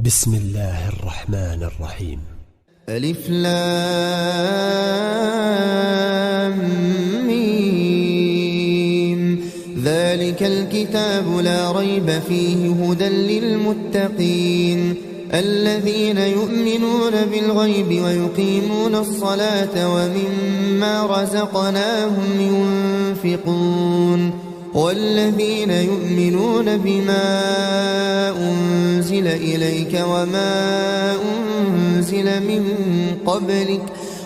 بسم الله الرحمن الرحيم. ألف لام ميم. ذلك الكتاب لا ريب فيه هدى للمتقين الذين يؤمنون بالغيب ويقيمون الصلاة ومما رزقناهم ينفقون والذين يؤمنون بما أنزل إليك وما أنزل من قبلك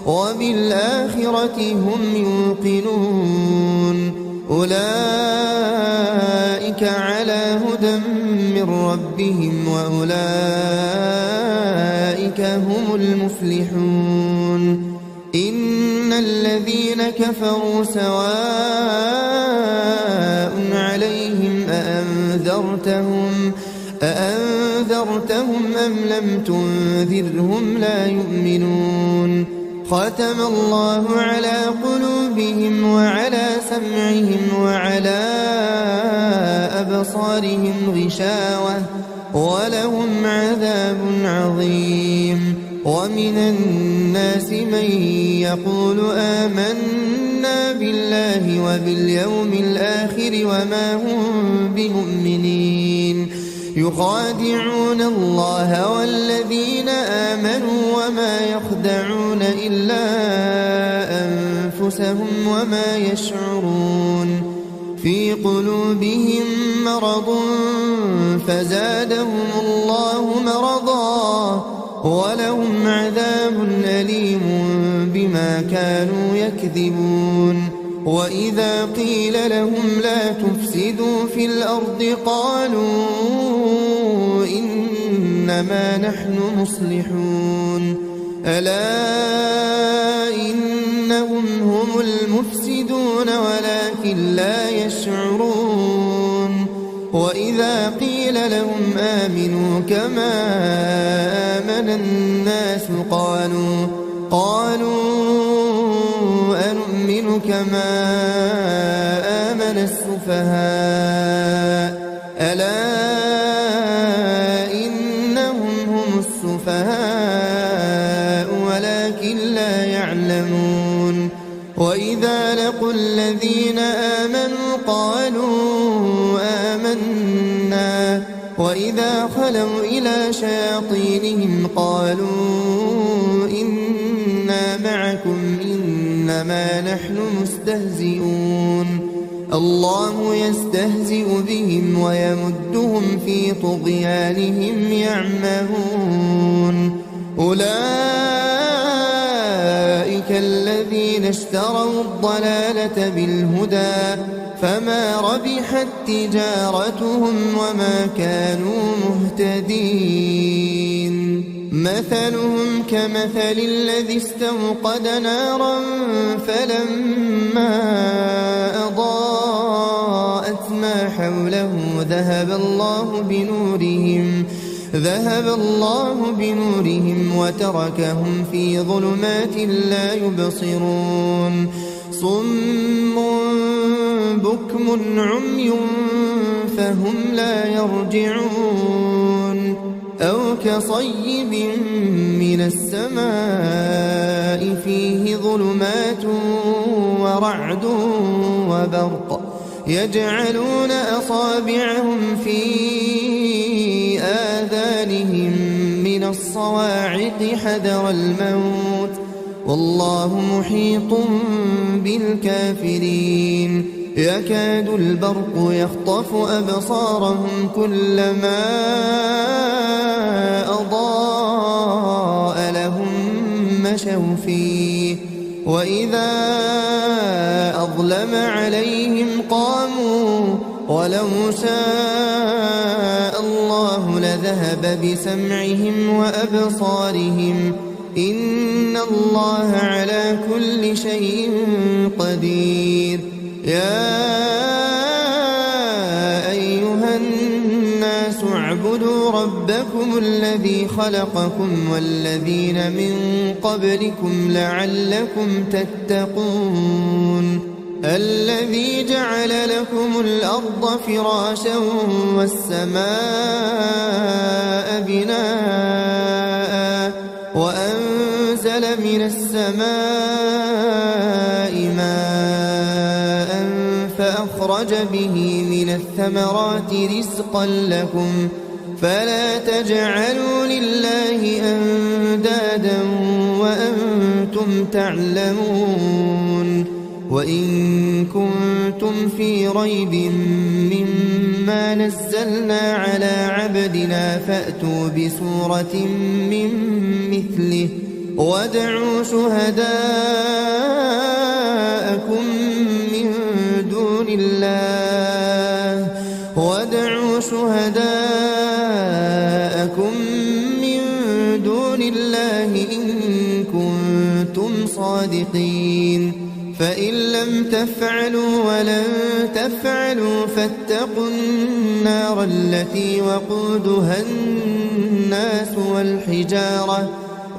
وبالآخرة هم يوقنون أولئك على هدى من ربهم وأولئك هم المفلحون. إن الذين كفروا سواء عليهم أأنذرتهم أم لم تنذرهم لا يؤمنون. ختم الله على قلوبهم وعلى سمعهم وعلى أبصارهم غشاوة ولهم عذاب عظيم. ومن الناس من يقول آمنا بالله وباليوم الآخر وما هم بمؤمنين يخادعون الله والذين آمنوا وما يخدعون إلا أنفسهم وما يشعرون. في قلوبهم مرض فزادهم الله مرضا ولهم عذاب أليم بما كانوا يكذبون. وإذا قيل لهم لا تفسدوا في الأرض قالوا إنما نحن مصلحون ألا إنهم هم المفسدون ولكن لا يشعرون. وإذا قيل لهم آمنوا كما آمن الناس قالوا أنؤمن كما آمن السفهاء ألا إنهم هم السفهاء ولكن لا يعلمون. وإذا لقوا الذين آمنوا قالوا آمنا وإذا خلوا إلى شياطينهم قالوا إنا معكم إنما نحن مستهزئون. الله يستهزئ بهم ويمدهم في طغيانهم يعمهون. أولئك الذين اشتروا الضلالة بالهدى فما ربحت تجارتهم وما كانوا مهتدين. مثلهم كمثل الذي استوقد نارا فلما أضاءت ما حوله ذهب الله بنورهم وتركهم في ظلمات لا يبصرون. صم بكم عمي فهم لا يرجعون. أو كصيب من السماء فيه ظلمات ورعد وبرق يجعلون أصابعهم في آذانهم من الصواعق حذر الموت والله محيط بالكافرين. يكاد البرق يخطف أبصارهم كلما أضاء لهم مشوا فيه وإذا أظلم عليهم قاموا ولو شاء الله لذهب بسمعهم وأبصارهم إن الله على كل شيء قدير. يا أيها الناس اعبدوا ربكم الذي خلقكم والذين من قبلكم لعلكم تتقون. الذي جعل لكم الأرض فراشا والسماء بناء وأنزل من السماء ماء فأخرج به من الثمرات رزقا لكم فلا تجعلوا لله أندادا وأنتم تعلمون وإن كنتم في ريب مما نزلنا على عبدنا فأتوا بسورة من مثله وادعوا شهداءكم من دون الله إن كنتم صادقين فإن لم تفعلوا ولن تفعلوا فاتقوا النار التي وقودها الناس والحجارة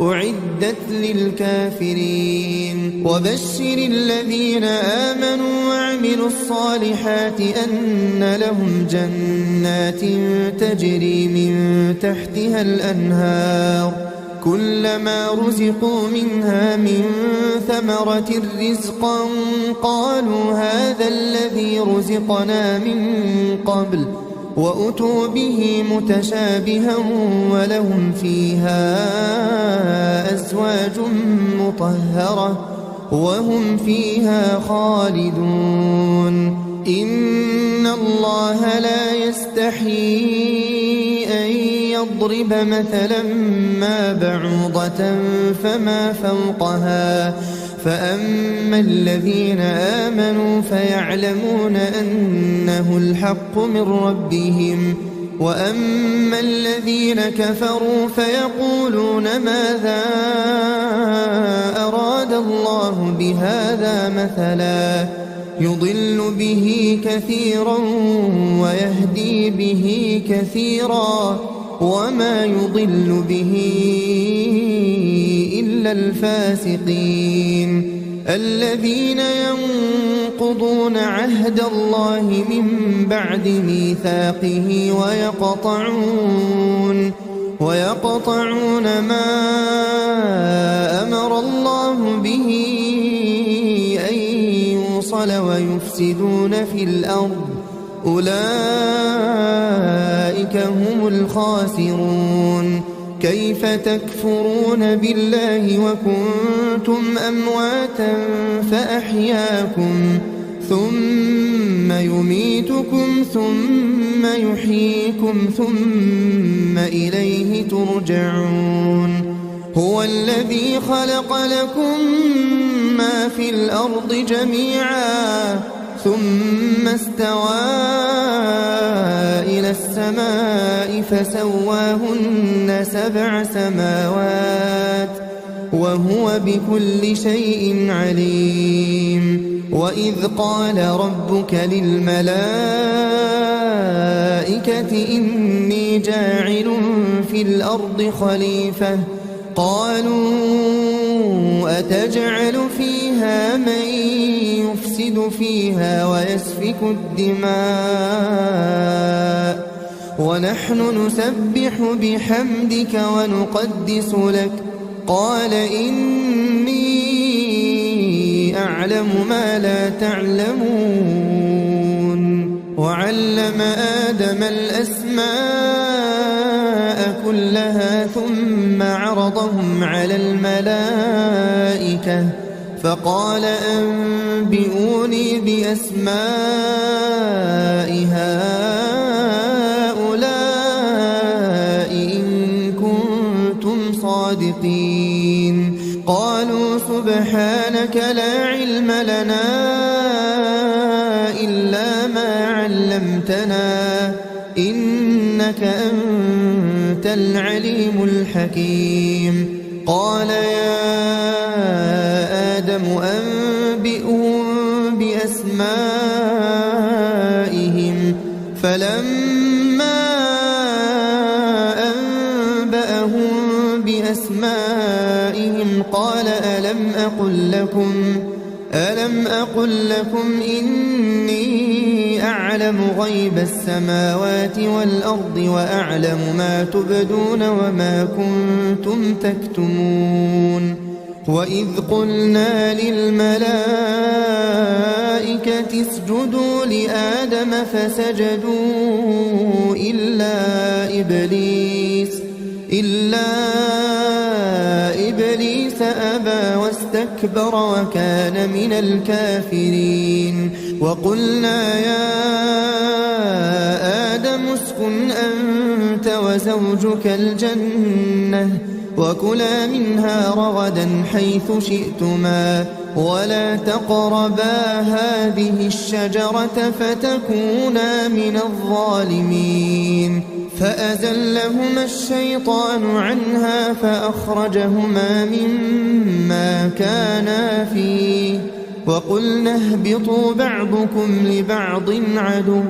أعدت للكافرين وبشر الذين آمنوا وعملوا الصالحات أن لهم جنات تجري من تحتها الأنهار كلما رزقوا منها من ثمرة رزقا قالوا هذا الذي رزقنا من قبل وأتوا به متشابها ولهم فيها أزواج مطهرة وهم فيها خالدون إن الله لا يستحيي أن يضرب مثلا ما بعوضة فما فوقها فأما الذين آمنوا فيعلمون أنه الحق من ربهم وأما الذين كفروا فيقولون ماذا أراد الله بهذا مثلا يضل به كثيرا ويهدي به كثيرا وما يضل به إلا الفاسقين الذين ينقضون عهد الله من بعد ميثاقه ويقطعون ما أمر الله به أن يوصل ويفسدون في الأرض أولئك هم الخاسرون كيف تكفرون بالله وكنتم أمواتا فأحياكم ثم يميتكم ثم يحييكم ثم إليه ترجعون هو الذي خلق لكم ما في الأرض جميعا ثم استوى إلى السماء فسواهن 7 سماوات وهو بكل شيء عليم وإذ قال ربك للملائكة إني جاعل في الأرض خليفة قالوا أتجعل فيها من يفسد فيها ويسفك الدماء ونحن نسبح بحمدك ونقدس لك قال إني أعلم ما لا تعلمون وعلم آدم الأسماء كلها ثم عرضهم على الملائكة فقال أنبئوني بأسماء هؤلاء إن كنتم صادقين قالوا سبحانك لا علم لنا إلا ما علمتنا إنك أنت العليم الحكيم قال يا آدم أنبئهم بأسمائهم فلما أنبأهم بأسمائهم قال ألم أقل لكم إني أعلم غيب السماوات والأرض وأعلم ما تبدون وما كنتم تكتمون وإذ قلنا للملائكة اسجدوا لآدم فسجدوا إلا إبليس أبى واستكبر وكان من الكافرين وقلنا يا آدم اسكن أنت وزوجك الجنة وكلا منها رغدا حيث شئتما ولا تقربا هذه الشجرة فتكونا من الظالمين فأزلهما الشيطان عنها فأخرجهما مما كانا فيه وقلنا اهبطوا بعضكم لبعض عدو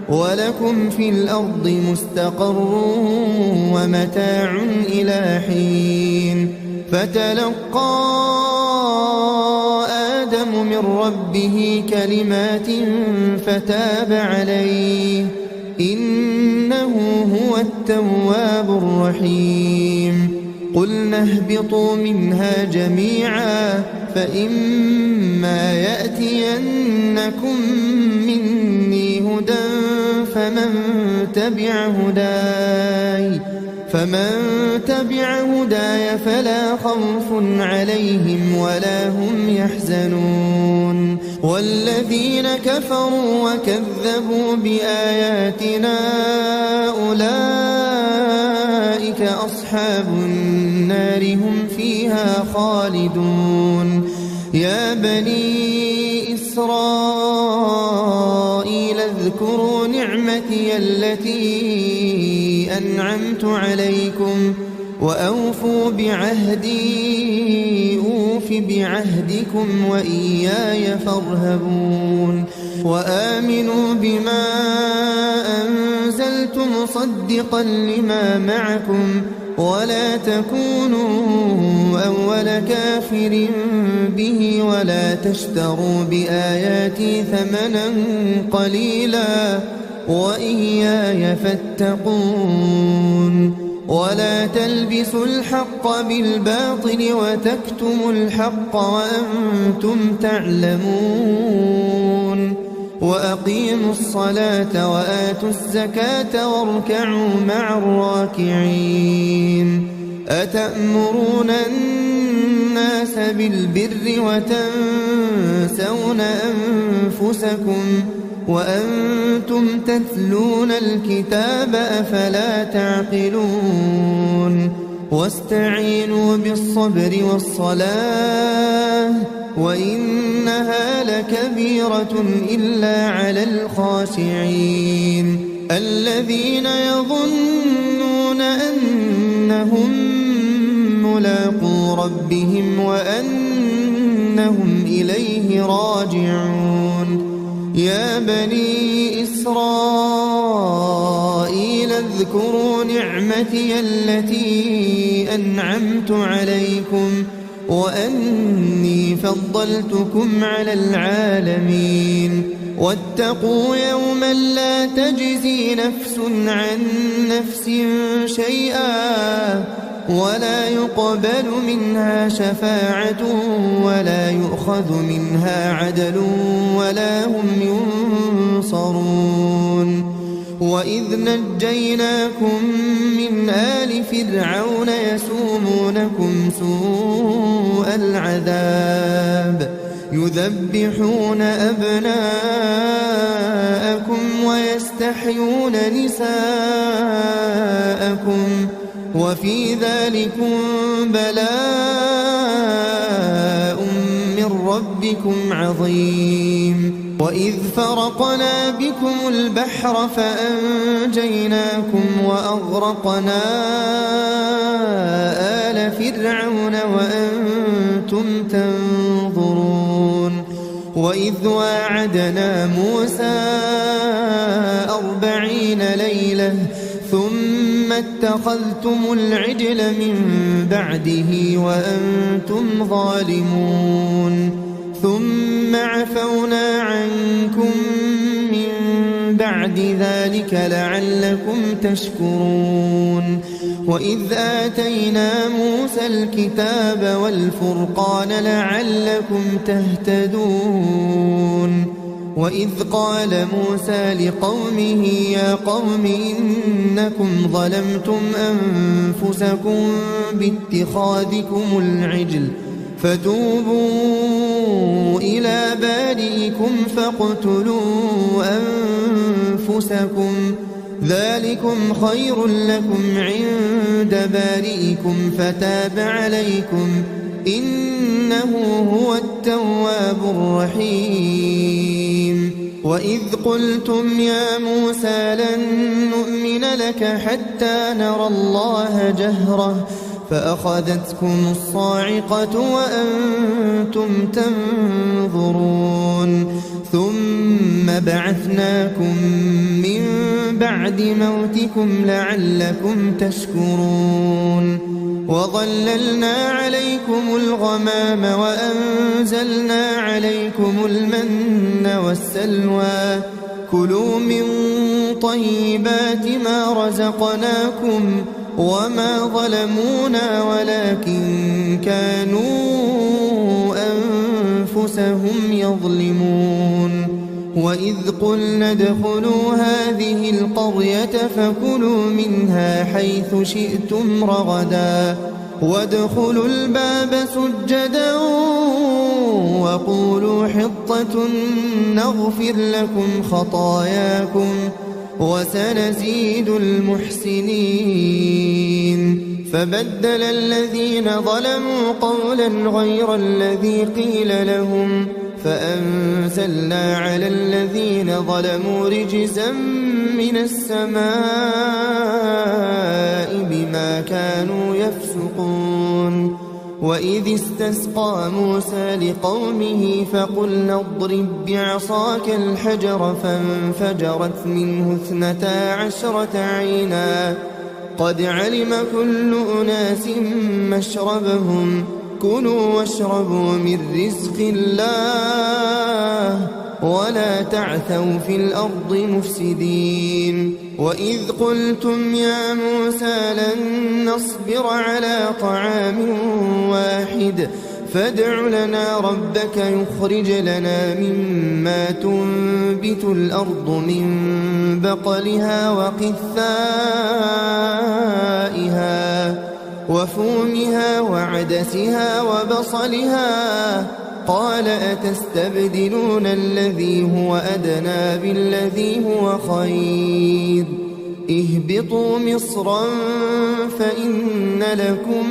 ولكم في الأرض مستقر ومتاع إلى حين فتلقى آدم من ربه كلمات فتاب عليه إنه هو التواب الرحيم قلنا اهبطوا منها جميعا فإما يأتينكم مني هدى فمن تبع هداي فلا خوف عليهم ولا هم يحزنون والذين كفروا وكذبوا بآياتنا أولئك أصحاب النار هم فيها خالدون يا بني إسرائيل اذكروا نعمتي التي أنعمت عليكم وأوفوا بعهدي أوف بعهدكم وإياي فارهبون وآمنوا بما أنزلت مصدقا لما معكم ولا تكونوا أول كافر به ولا تشتروا بآياتي ثمنا قليلا وإياي فاتقون ولا تلبسوا الحق بالباطل وتكتموا الحق وأنتم تعلمون وأقيموا الصلاة وآتوا الزكاة واركعوا مع الراكعين أتأمرون الناس بالبر وتنسون أنفسكم وأنتم تتلون الكتاب أفلا تعقلون واستعينوا بالصبر والصلاة وإنها لكبيرة إلا على الخاشعين الذين يظنون أنهم ملاقو ربهم وأنهم إليه راجعون يا بني إسرائيل اذكروا نعمتي التي أنعمت عليكم وأني فضلتكم على العالمين واتقوا يوما لا تجزي نفس عن نفس شيئا ولا يقبل منها شفاعة ولا يؤخذ منها عدل ولا هم ينصرون وإذ نجيناكم من آل فرعون يسومونكم سوء العذاب يذبحون أبناءكم ويستحيون نساءكم وفي ذلكم بلاء من ربكم عظيم وإذ فرقنا بكم البحر فأنجيناكم وأغرقنا آل فرعون وأنتم تنظرون وإذ واعدنا موسى 40 ليلة ثم اتخذتم العجل من بعده وأنتم ظالمون ثم عفونا عنكم من بعد ذلك لعلكم تشكرون وإذ آتينا موسى الكتاب والفرقان لعلكم تهتدون وإذ قال موسى لقومه يا قوم إنكم ظلمتم أنفسكم باتخاذكم العجل فتوبوا إلى بارئكم فاقتلوا أنفسكم ذلكم خير لكم عند بارئكم فتاب عليكم إنه هو التواب الرحيم وإذ قلتم يا موسى لن نؤمن لك حتى نرى الله جهرة فأخذتكم الصاعقة وأنتم تنظرون ثم بعثناكم من بعد موتكم لعلكم تشكرون وظللنا عليكم الغمام وأنزلنا عليكم المن والسلوى كلوا من طيبات ما رزقناكم وما ظلمونا ولكن كانوا أنفسهم يظلمون وإذ قلنا ادخلوا هذه القرية فكلوا منها حيث شئتم رغدا وادخلوا الباب سجدا وقولوا حطة نغفر لكم خطاياكم وسنزيد المحسنين فبدل الذين ظلموا قولا غير الذي قيل لهم فأنزلنا على الذين ظلموا رجزا من السماء بما كانوا يفسقون وإذ استسقى موسى لقومه فقلنا اضرب بعصاك الحجر فانفجرت منه 12 عينا قد علم كل أناس مشربهم كلوا واشربوا من رزق الله ولا تعثوا في الأرض مفسدين وإذ قلتم يا موسى لن نصبر على طعام واحد فادع لنا ربك يخرج لنا مما تنبت الأرض من بقلها وقثائها وفومها وعدسها وبصلها قال أتستبدلون الذي هو أدنى بالذي هو خير اهبطوا مصرا فإن لكم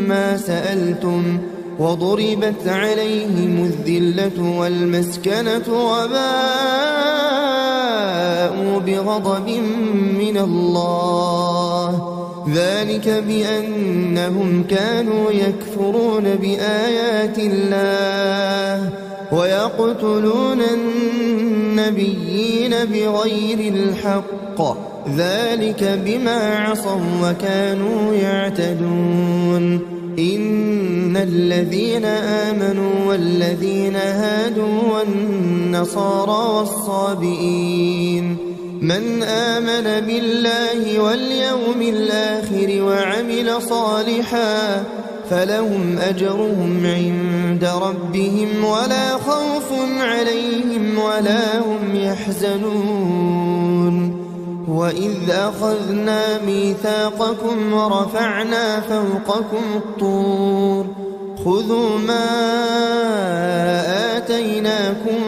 ما سألتم وضربت عليهم الذلة والمسكنة وباءوا بغضب من الله ذلك بأنهم كانوا يكفرون بآيات الله ويقتلون النبيين بغير الحق ذلك بما عصوا وكانوا يعتدون إن الذين آمنوا والذين هادوا والنصارى والصابئين من آمن بالله واليوم الآخر وعمل صالحا فلهم أجرهم عند ربهم ولا خوف عليهم ولا هم يحزنون وإذ أخذنا ميثاقكم ورفعنا فوقكم الطور خذوا ما آتيناكم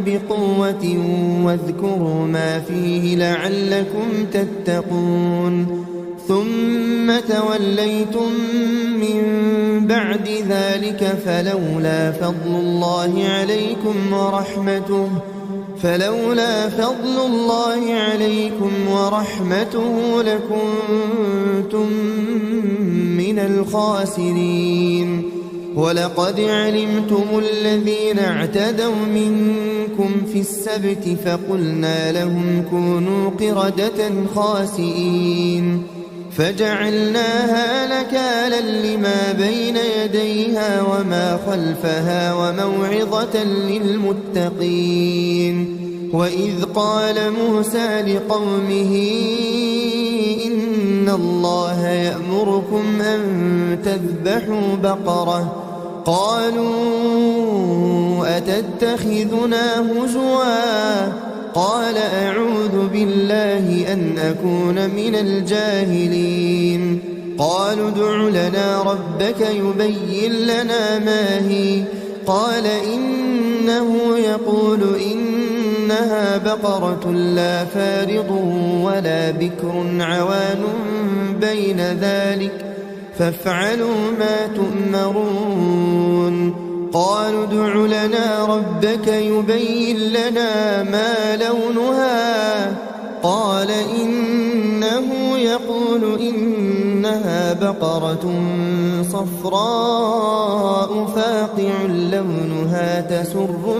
بقوة واذكروا ما فيه لعلكم تتقون ثم توليتم من بعد ذلك فلولا فضل الله عليكم ورحمته لكنتم من الخاسرين ولقد علمتم الذين اعتدوا منكم في السبت فقلنا لهم كونوا قردة خاسئين فجعلناها نكالا نكالا لما بين يديها وما خلفها وموعظة للمتقين. وإذ قال موسى لقومه إن الله يأمركم أن تذبحوا بقرة قالوا أتتخذنا هزوا قال أعوذ بالله أن أكون من الجاهلين. قالوا ادع لنا ربك يبين لنا ما هي قال إنه يقول إنها بقرة لا فارض ولا بكر عوان بين ذلك فافعلوا ما تؤمرون. قالوا ادع لنا ربك يبين لنا ما لونها قال إنه يقول إنها بقرة صفراء فاقع لونها تسر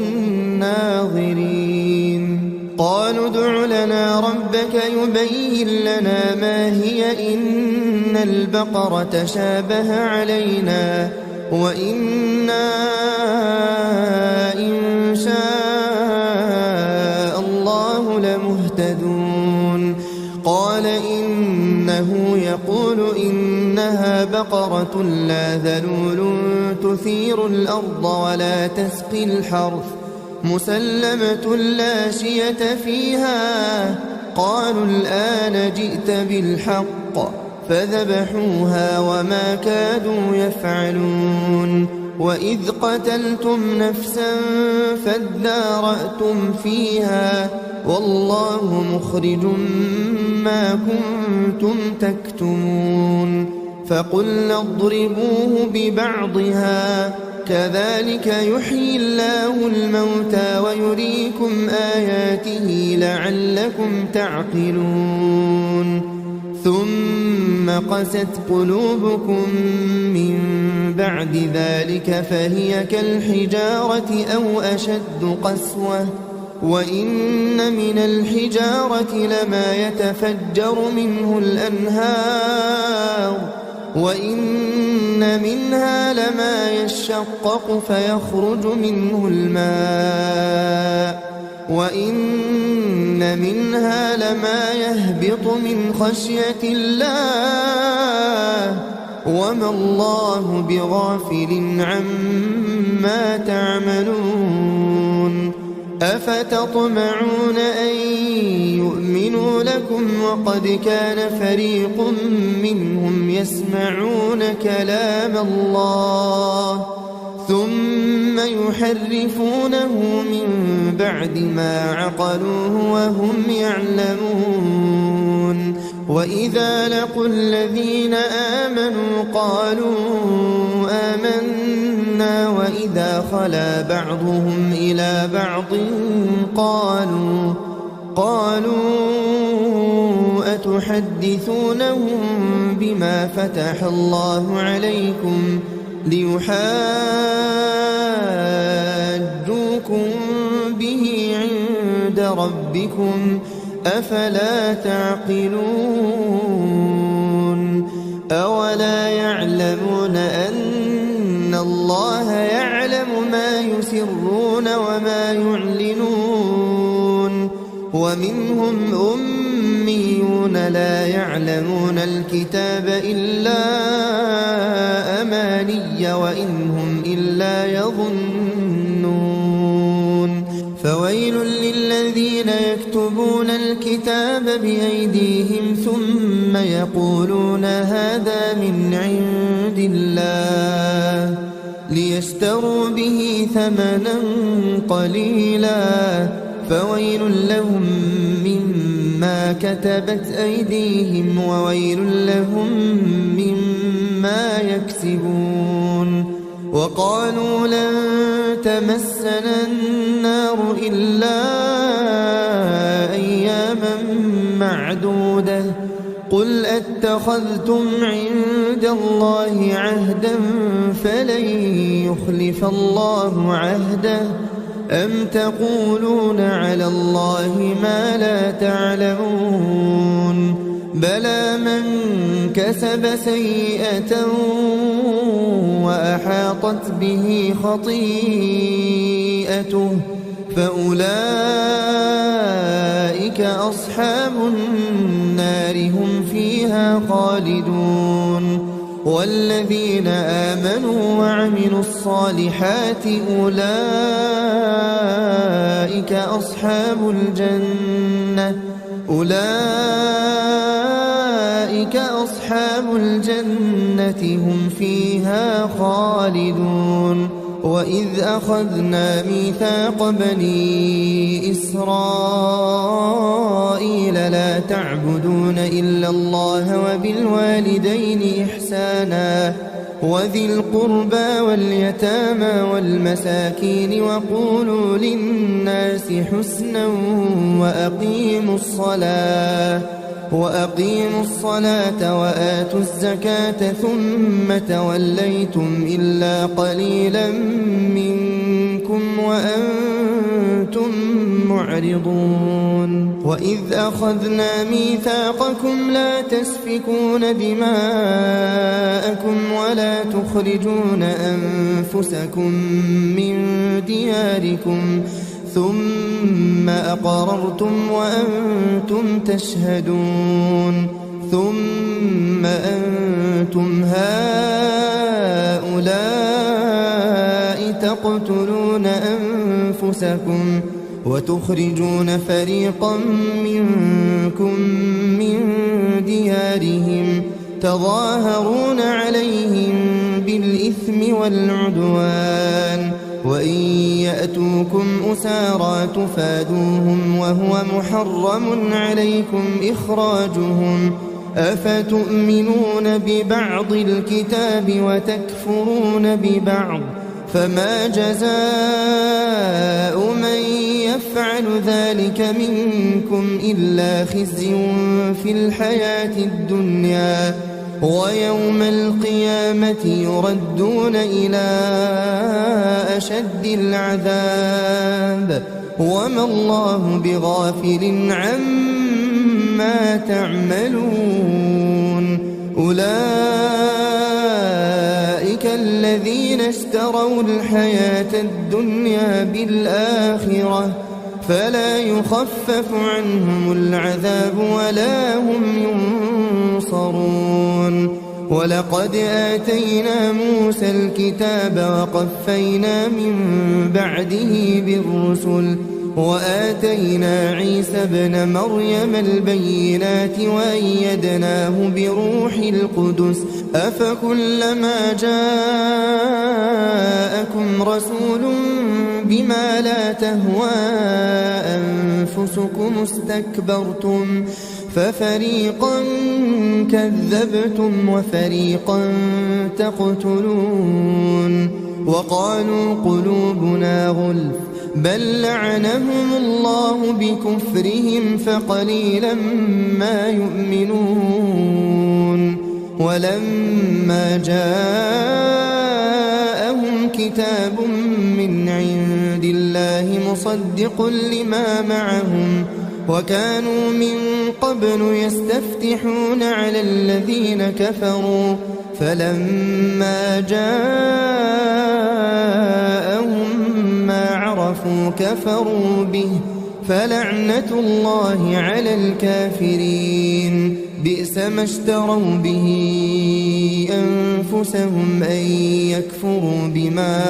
الناظرين. قالوا ادع لنا ربك يبين لنا ما هي إن البقرة شابه علينا وإنا إن شاء الله لمهتدون. قال إنه يقول إنها بقرة لا ذلول تثير الأرض ولا تسقي الحرث مسلمة لا شية فيها. قالوا الآن جئت بالحق فذبحوها وما كادوا يفعلون. وإذ قتلتم نفسا فادارأتم فيها والله مخرج ما كنتم تكتمون. فقلنا اضربوه ببعضها كذلك يحيي الله الموتى ويريكم آياته لعلكم تعقلون. ثم قست قلوبكم من بعد ذلك فهي كالحجارة أو أشد قسوة وإن من الحجارة لما يتفجر منه الأنهار وإن منها لما يشقق فيخرج منه الماء وإن منها لما يهبط من خشية الله وما الله بغافل عما تعملون. أفتطمعون أن يؤمنوا لكم وقد كان فريق منهم يسمعون كلام الله ثم يحرفونه من بعد ما عقلوه وهم يعلمون. وإذا لقوا الذين آمنوا قالوا آمنا وإذا خلا بعضهم إلى بعض قالوا أتحدثونهم بما فتح الله عليكم ليحاجوكم به عند ربكم أفلا تعقلون. أولا يعلمون أن الله يعلم ما يسرون وما يعلنون. ومنهم أميون لا يعلمون الكتاب إلا أماني وإن هم إلا يظنون. فويل للذين يكتبون الكتاب بأيديهم ثم يقولون هذا من عند الله ليشتروا به ثمنا قليلا فويل لهم مما كتبت أيديهم وويل لهم مما يكسبون. وقالوا لن تمسنا النار إلا أياما معدودة قل أتخذتم عند الله عهدا فلن يخلف الله عهده أم تقولون على الله ما لا تعلمون. بلى من كسب سيئة وأحاطت به خطيئته فأولئك أصحاب النار هم فيها خالدون والذين آمنوا وعملوا الصالحات أولئك أصحاب الجنة هم فيها خالدون وإذ أخذنا ميثاق بني إسرائيل لا تعبدون إلا الله وبالوالدين إحسانا وذي القربى واليتامى والمساكين وقولوا للناس حسنا وأقيموا الصلاة وآتوا الزكاة ثم توليتم إلا قليلا منكم وأنتم معرضون وإذ أخذنا ميثاقكم لا تسفكون دماءكم ولا تخرجون أنفسكم من دياركم ثم أقررتم وأنتم تشهدون ثم أنتم هؤلاء تقتلون أنفسكم وتخرجون فريقا منكم من ديارهم تظاهرون عليهم بالإثم والعدوان وإن يأتوكم أسارى تفادوهم وهو محرم عليكم إخراجهم أفتؤمنون ببعض الكتاب وتكفرون ببعض فما جزاء من يفعل ذلك منكم إلا خزي في الحياة الدنيا ويوم القيامة يردون إلى أشد العذاب وما الله بغافل عما تعملون أولئك الذين اشتروا الحياة الدنيا بالآخرة فلا يخفف عنهم العذاب ولا هم ينصرون ولقد آتينا موسى الكتاب وقفينا من بعده بالرسل وآتينا عيسى ابن مريم البينات وأيدناه بروح القدس أفكلما جاءكم رسول بما لا تهوى أنفسكم استكبرتم ففريقا كذبتم وفريقا تقتلون وقالوا قلوبنا غلف بل لعنهم الله بكفرهم فقليلا ما يؤمنون ولما جاءهم كتاب من عند الله مصدق لما معهم وكانوا من قبل يستفتحون على الذين كفروا فلما جاءهم ما عرفوا كفروا به فلعنة الله على الكافرين بئس ما اشتروا به أنفسهم أن يكفروا بما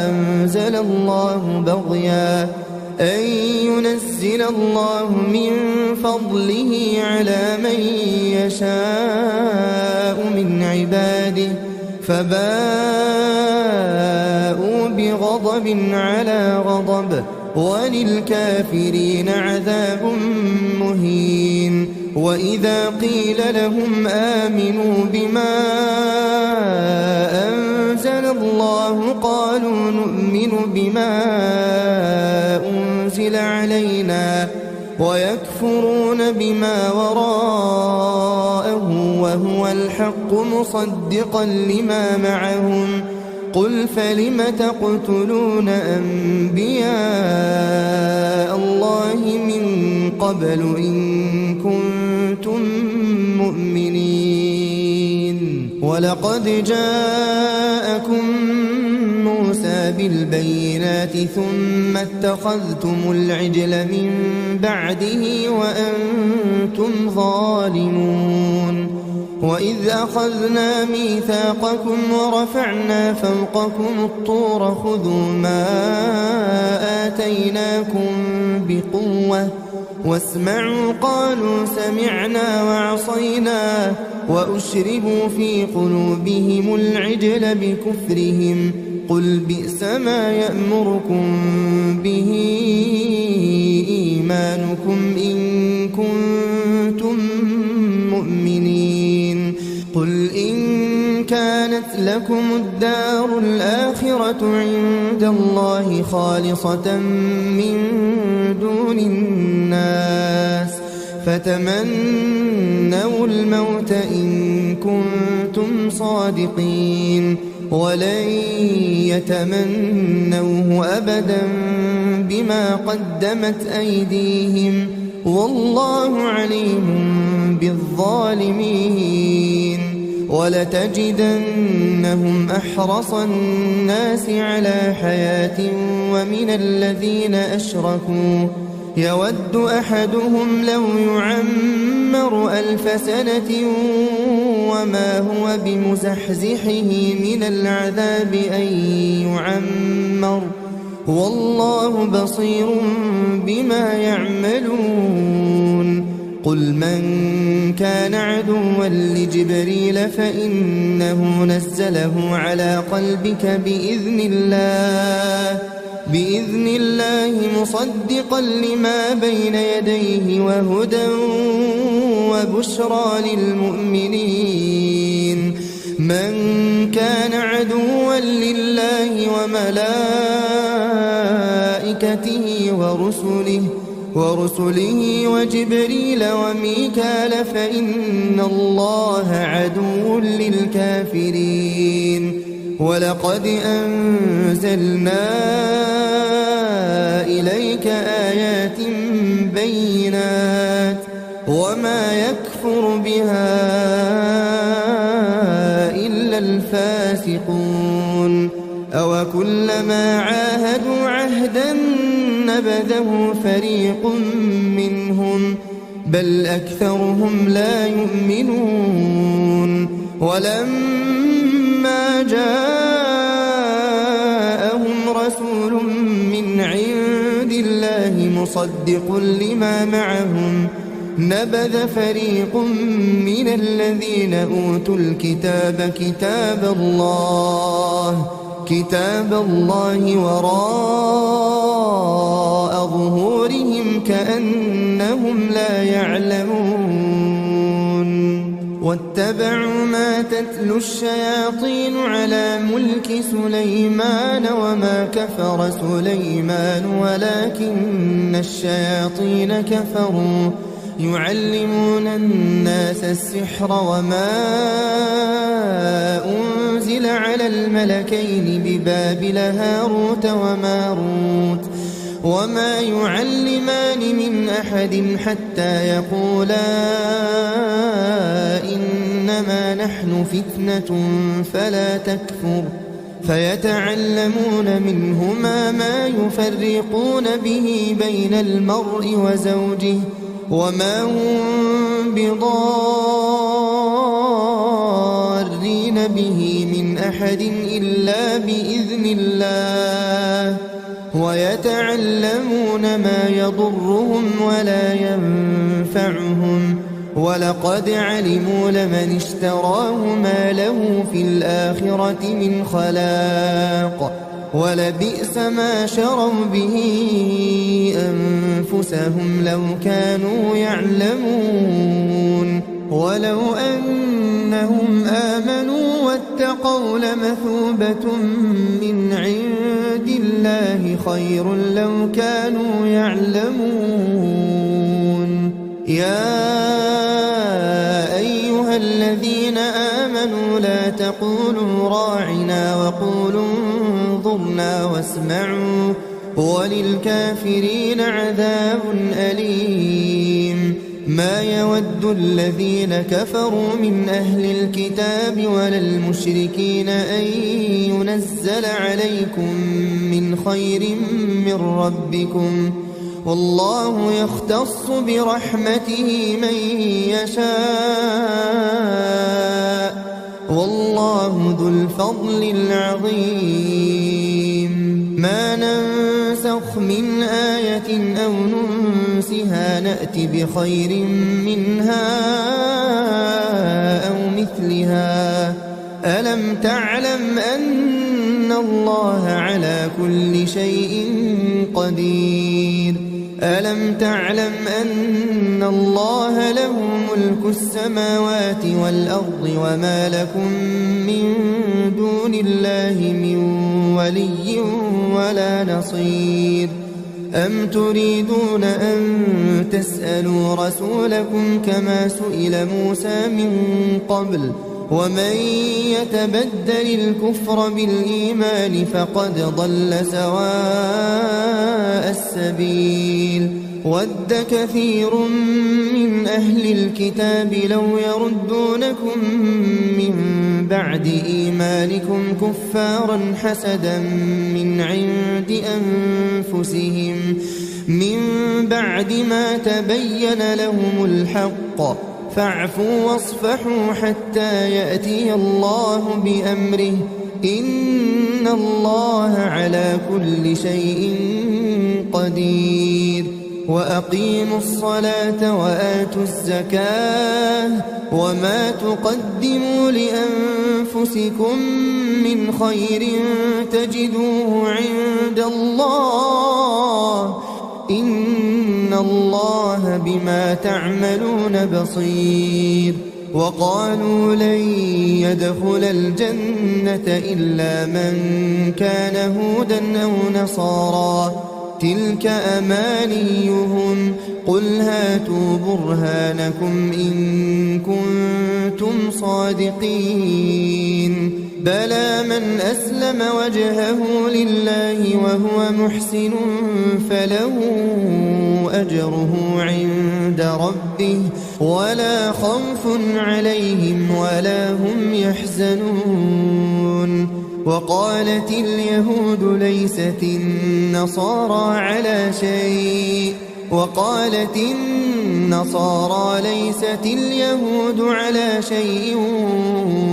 أنزل الله بغيا أن ينزل الله من فضله على من يشاء من عباده فباءوا بغضب على غضب وللكافرين عذاب مهين وإذا قيل لهم آمنوا بما أنزل الله قالوا نؤمن بما أنزل علينا ويكفرون بما وراءه وهو الحق مصدقا لما معهم قل فلم تقتلون أنبياء الله من قبل إن كنتم كنتم مؤمنين. ولقد جاءكم موسى بالبينات ثم اتخذتم العجل من بعده وأنتم ظالمون. وإذ أخذنا ميثاقكم ورفعنا فوقكم الطور خذوا ما آتيناكم بقوة واسمعوا قالوا سمعنا وعصينا وأشربوا في قلوبهم العجل بكفرهم قل بئس ما يأمركم به إيمانكم إن كنتم مؤمنين. قل إن كانت لكم الدار الآخرة عند الله خالصة من دون الناس فتمنوا الموت إن كنتم صادقين ولن يتمنوه أبدا بما قدمت أيديهم والله عليم بالظالمين. ولتجدنهم أحرص الناس على حياة ومن الذين أشركوا يود أحدهم لو يعمر 1000 سنة وما هو بمزحزحه من العذاب أن يعمر والله بصير بما يعملون. قل من كان عدوا لجبريل فإنه نزله على قلبك بإذن الله مصدقا لما بين يديه وهدى وبشرى للمؤمنين. من كان عدوا لله وملائكته ورسله وجبريل وميكال فإن الله عدو للكافرين. ولقد أنزلنا إليك آيات بينات وما يكفر بها إلا الفاسقون. أوكلما عاهدوا عهدا نبذه فريق منهم بل أكثرهم لا يؤمنون. ولما جاءهم رسول من عند الله مصدق لما معهم نبذ فريق من الذين أوتوا الكتاب كتاب الله وراء ظهورهم كأنهم لا يعلمون. واتبعوا ما تتلو الشياطين على ملك سليمان وما كفر سليمان ولكن الشياطين كفروا يعلمون الناس السحر وما أنزل على الملكين ببابل هاروت وماروت وما يعلمان من أحد حتى يقولا إنما نحن فتنة فلا تكفر فيتعلمون منهما ما يفرقون به بين المرء وزوجه وما هم بضارين به من أحد إلا بإذن الله ويتعلمون ما يضرهم ولا ينفعهم ولقد علموا لمن اشتراه ما له في الآخرة من خلاق ولبئس ما شروا به أنفسهم لو كانوا يعلمون. ولو أنهم آمنوا واتقوا لمثوبة من عند الله خير لو كانوا يعلمون. يا أيها الذين آمنوا لا تقولوا راعنا وقولوا انظرنا واسمعوا وللكافرين عذاب أليم. ما يود الذين كفروا من أهل الكتاب ولا المشركين أن ينزل عليكم من خير من ربكم والله يختص برحمته من يشاء والله ذو الفضل العظيم ما ننسخ من آية أو ننسها نأت بخير منها أو مثلها ألم تعلم أن الله على كل شيء قدير ألم تعلم أن الله له ملك السماوات والأرض وما لكم من دون الله من ولي ولا نصير أم تريدون أن تسألوا رسولكم كما سئل موسى من قبل ومن يتبدل الكفر بالإيمان فقد ضل سواء السبيل ود كثير من أهل الكتاب لو يردونكم من بعد إيمانكم كفارا حسدا من عند أنفسهم من بعد ما تبين لهم الحق فاعفوا واصفحوا حتى يأتي الله بأمره إن الله على كل شيء قدير وأقيموا الصلاة وآتوا الزكاة وما تقدموا لأنفسكم من خير تجدوه عند الله إن الله بما تعملون بصير وقالوا لن يدخل الجنة إلا من كان هودا أو نصارى تلك أمانيهم قل هاتوا برهانكم إن كنتم صادقين بلى من أسلم وجهه لله وهو محسن فله أجره عند ربه ولا خوف عليهم ولا هم يحزنون وقالت اليهود ليست النصارى على شيء وقالت النصارى ليست اليهود على شيء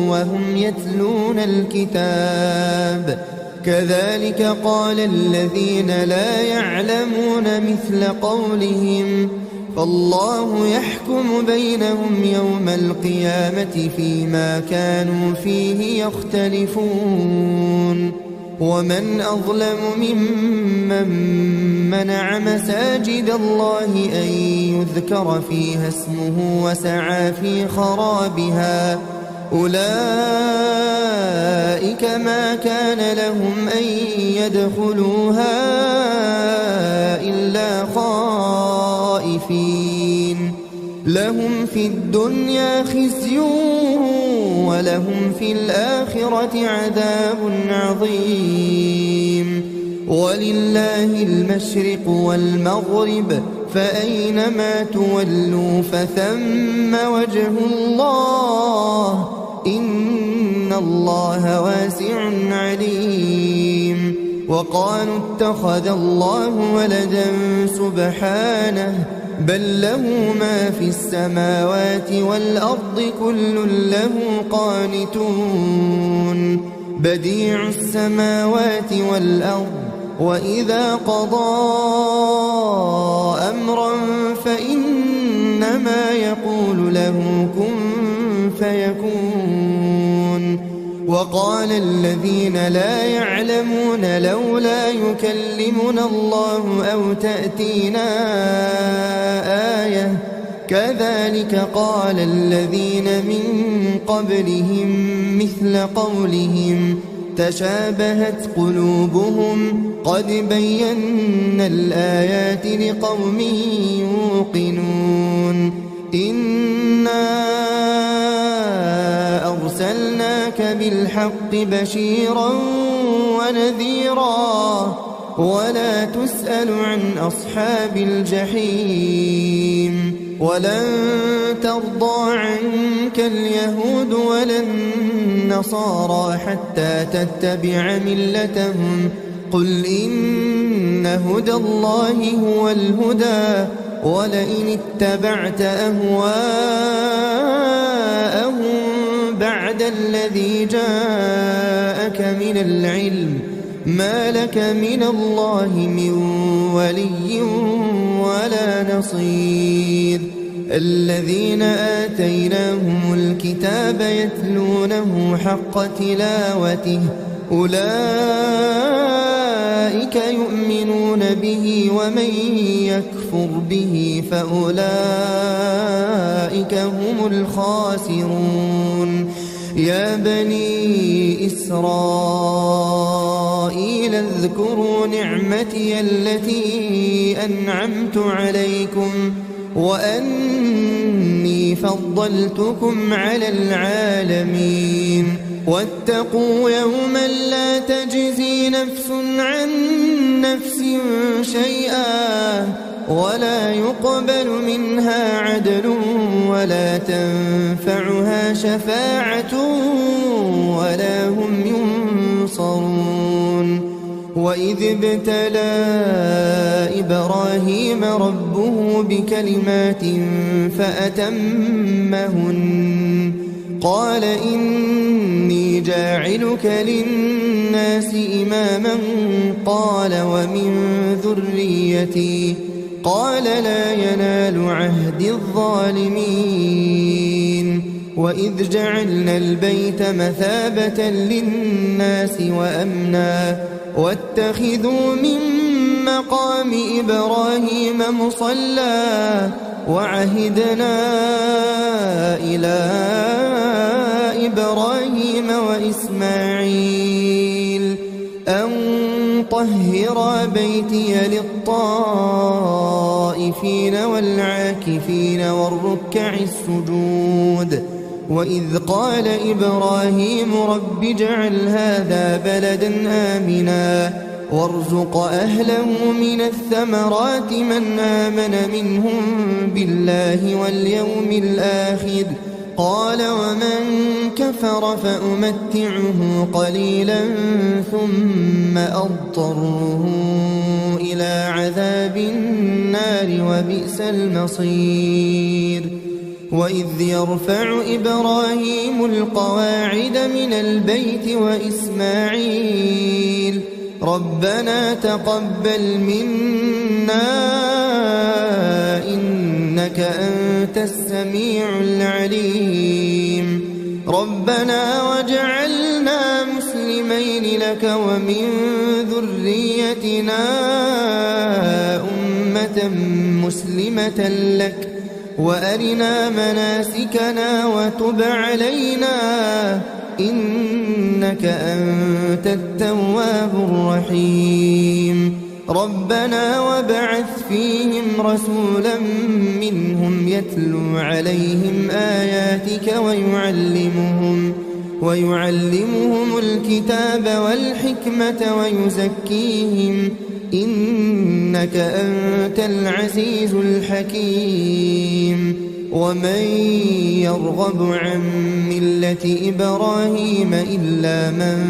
وهم يتلون الكتاب كذلك قال الذين لا يعلمون مثل قولهم فالله يحكم بينهم يوم القيامة فيما كانوا فيه يختلفون ومن أظلم ممن منع مساجد الله أن يذكر فيها اسمه وسعى في خرابها أولئك ما كان لهم أن يدخلوها إلا خائفين لهم في الدنيا خزي ولهم في الآخرة عذاب عظيم ولله المشرق والمغرب فأينما تولوا فثم وجه الله إن الله واسع عليم وقالوا اتخذ الله ولدا سبحانه بل له ما في السماوات والأرض كل له قانتون بديع السماوات والأرض وإذا قضى أمرا فإنما يقول له كن فيكون وقال الذين لا يعلمون لولا يكلمنا الله أو تأتينا آية كذلك قال الذين من قبلهم مثل قولهم تشابهت قلوبهم قد بينا الآيات لقوم يوقنون إنا أرسلناك بالحق بشيرا ونذيرا ولا تسأل عن أصحاب الجحيم ولن ترضى عنك اليهود ولا النصارى حتى تتبع ملتهم قل إن هدى الله هو الهدى ولئن اتبعت أهواءهم بعد الذي جاءك من العلم ما لك من الله من ولي ولا نصير الذين آتيناهم الكتاب يتلونه حق تلاوته أولئك يؤمنون به ومن يكفر به فأولئك هم الخاسرون يا بني إسرائيل اذكروا نعمتي التي أنعمت عليكم وأني فضلتكم على العالمين واتقوا يوما لا تجزي نفس عن نفس شيئا ولا يقبل منها عدل ولا تنفعها شفاعة ولا هم ينصرون وإذ ابتلى إبراهيم ربه بكلمات فأتمهن قال إني جاعلك للناس إماما قال ومن ذريتي قال لا ينال عهد الظالمين وإذ جعلنا البيت مثابة للناس وأمنا واتخذوا من مقام إبراهيم مصلى وعهدنا إلى إبراهيم وإسماعيل أن طهرا بيتي للطائفين والعاكفين والركع السجود وإذ قال إبراهيم رب اجعل هذا بلدا آمنا وارزق أهله من الثمرات من آمن منهم بالله واليوم الآخر قال ومن كفر فأمتعه قليلا ثم أضطره إلى عذاب النار وبئس المصير وإذ يرفع إبراهيم القواعد من البيت وإسماعيل ربنا تقبل منا إنك أنت السميع العليم ربنا واجعلنا مسلمين لك ومن ذريتنا أمة مسلمة لك وأرنا مناسكنا وتب علينا إنك أنت التواب الرحيم ربنا وابعث فيهم رسولا منهم يتلو عليهم آياتك ويعلمهم الكتاب والحكمة ويزكيهم إنك أنت العزيز الحكيم ومن يرغب عن ملة إبراهيم إلا من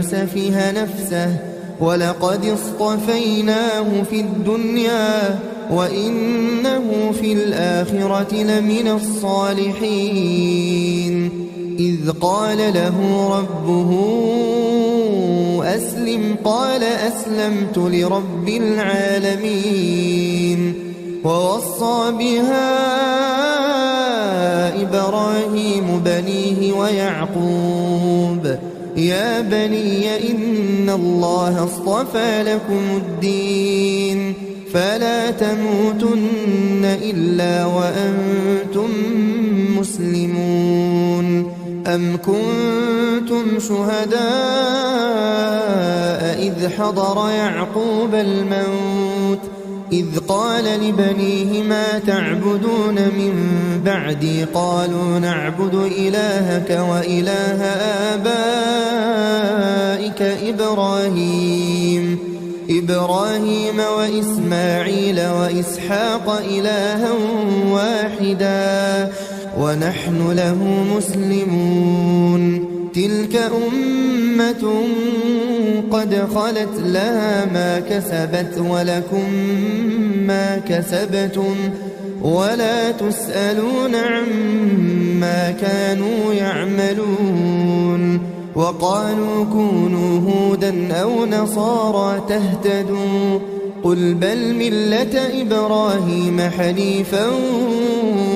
سفه نفسه ولقد اصطفيناه في الدنيا وإنه في الآخرة لمن الصالحين إذ قال له ربه أسلم قال أسلمت لرب العالمين ووصى بها إبراهيم بنيه ويعقوب يا بني إن الله اصطفى لكم الدين فلا تموتن إلا وأنتم مسلمون أم كنتم شهداء إذ حضر يعقوب الموت إذ قال لبنيه ما تعبدون من بعدي قالوا نعبد إلهك وإله آبائك إبراهيم وإسماعيل وإسحاق إلها واحدا ونحن له مسلمون تلك أمة قد خلت لها ما كسبت ولكم ما كسبتم ولا تسألون عما كانوا يعملون وقالوا كونوا هودا أو نصارى تهتدوا قل بل ملة إبراهيم حنيفا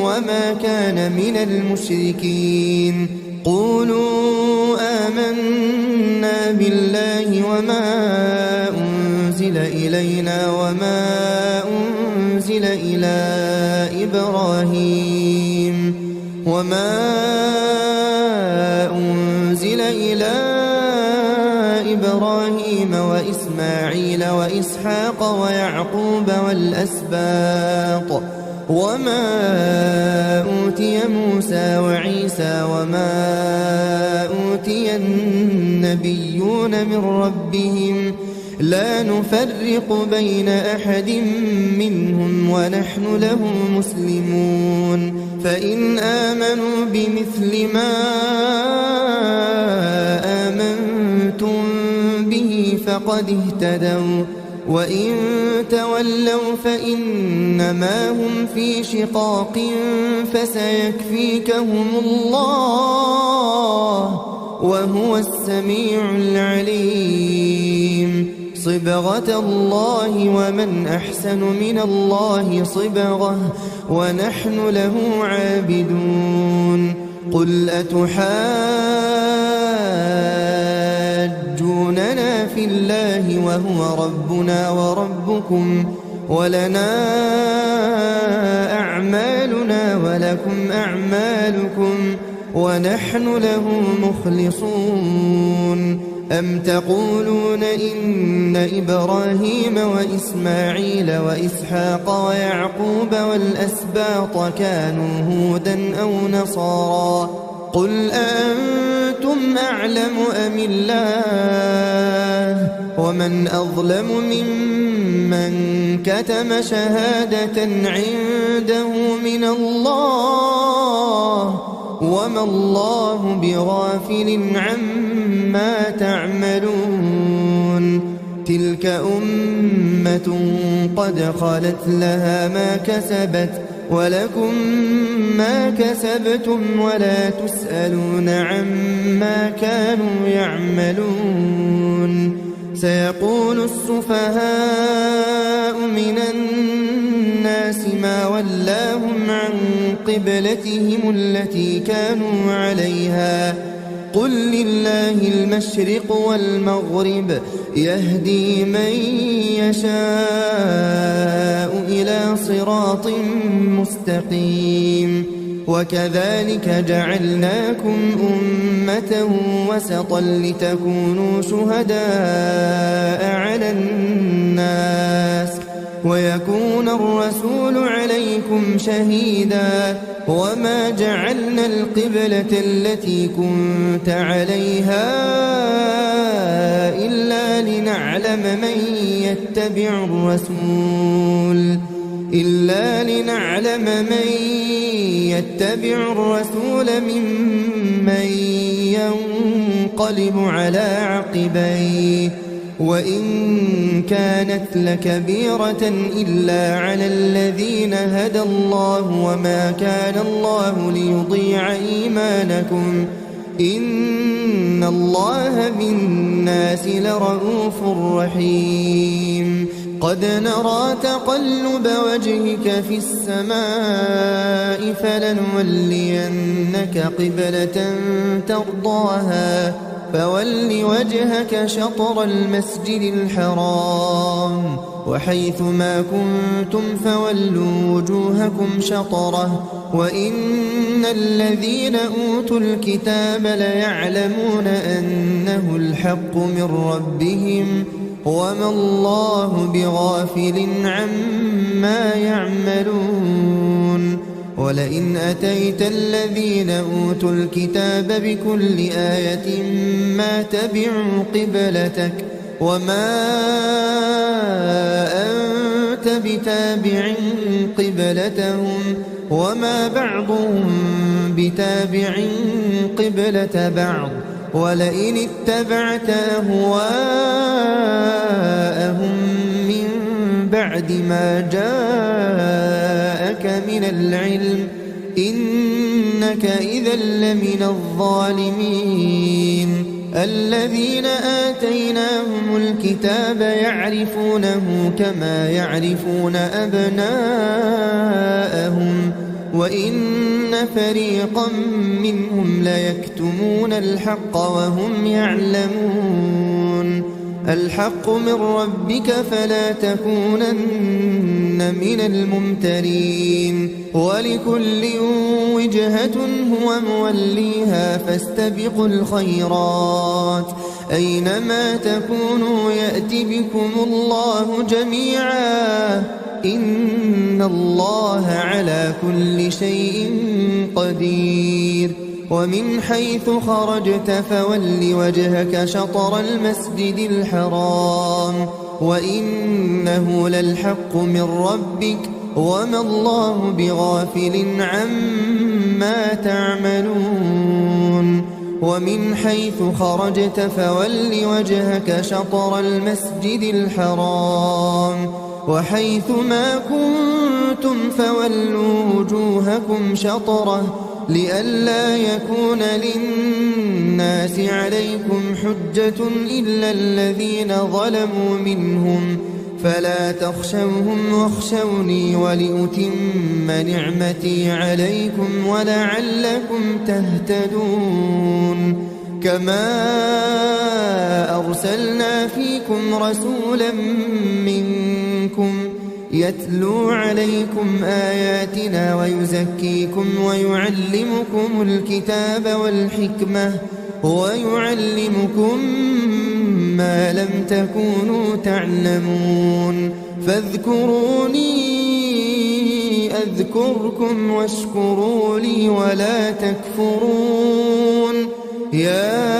وما كان من المشركين قولوا آمنا بالله وما أنزل إلينا وما أنزل إلى إبراهيم وإسماعيل وإسحاق ويعقوب والأسباط وما أوتي موسى وعيسى وما أوتي النبيون من ربهم لا نفرق بين أحد منهم ونحن له مسلمون فإن آمنوا بمثل ما آمنتم به فقد اهتدوا وإن تولوا فإنما هم في شقاق فسيكفيكهم الله وهو السميع العليم صبغة الله ومن أحسن من الله صبغة ونحن له عابدون قل أتحاجوننا في الله وهو ربنا وربكم ولنا أعمالنا ولكم أعمالكم ونحن له مخلصون أم تقولون إن إبراهيم وإسماعيل وإسحاق ويعقوب والأسباط كانوا هودا أو نصارى قل أنتم أعلم أم الله ومن أظلم ممن كتم شهادة عنده من الله وما الله بغافل عما تعملون تلك أمة قد خلت لها ما كسبت ولكم ما كسبتم ولا تسألون عما كانوا يعملون سيقول السفهاء من الناس ما ولاهم عن قبلتهم التي كانوا عليها قل لله المشرق والمغرب يهدي من يشاء إلى صراط مستقيم وكذلك جعلناكم أمة وسطا لتكونوا شهداء على الناس ويكون الرسول عليكم شهيدا وما جعلنا القبلة التي كنت عليها إلا لنعلم من يتبع الرسول ممن ينقلب على عقبيه وإن كانت لكبيرة إلا على الذين هدى الله وما كان الله ليضيع إيمانكم إن الله بالناس لرؤوف رحيم قد نرى تقلب وجهك في السماء فلنولينك قبلة ترضاها فول وجهك شطر المسجد الحرام وحيث ما كنتم فولوا وجوهكم شطره وإن الذين أوتوا الكتاب ليعلمون أنه الحق من ربهم وما الله بغافل عما يعملون ولئن أتيت الذين أوتوا الكتاب بكل آية ما تبعوا قبلتك وما أنت بتابع قبلتهم وما بعضهم بتابع قبلة بعض ولئن اتبعت أهواءهم من بعد ما جاءك من العلم إنك إذا لمن الظالمين. الذين آتيناهم الكتاب يعرفونه كما يعرفون أبناءهم وإن فريقا منهم ليكتمون الحق وهم يعلمون. الحق من ربك فلا تكونن من الممترين. ولكل وجهة هو موليها فاستبقوا الخيرات أينما تكونوا يأت بكم الله جميعا إن الله على كل شيء قدير. ومن حيث خرجت فول وجهك شطر المسجد الحرام وإنه للحق من ربك وما الله بغافل عما تعملون. ومن حيث خرجت فول وجهك شطر المسجد الحرام وحيث ما كنتم فولوا وجوهكم شطره لئلا يكون للناس عليكم حجة إلا الذين ظلموا منهم فلا تخشوهم واخشوني ولأتم نعمتي عليكم ولعلكم تهتدون. كما أرسلنا فيكم رسولا منكم يتلو عليكم آياتنا ويزكيكم ويعلمكم الكتاب والحكمة ويعلمكم ما لم تكونوا تعلمون. فاذكروني أذكركم واشكروا لي ولا تكفرون. يا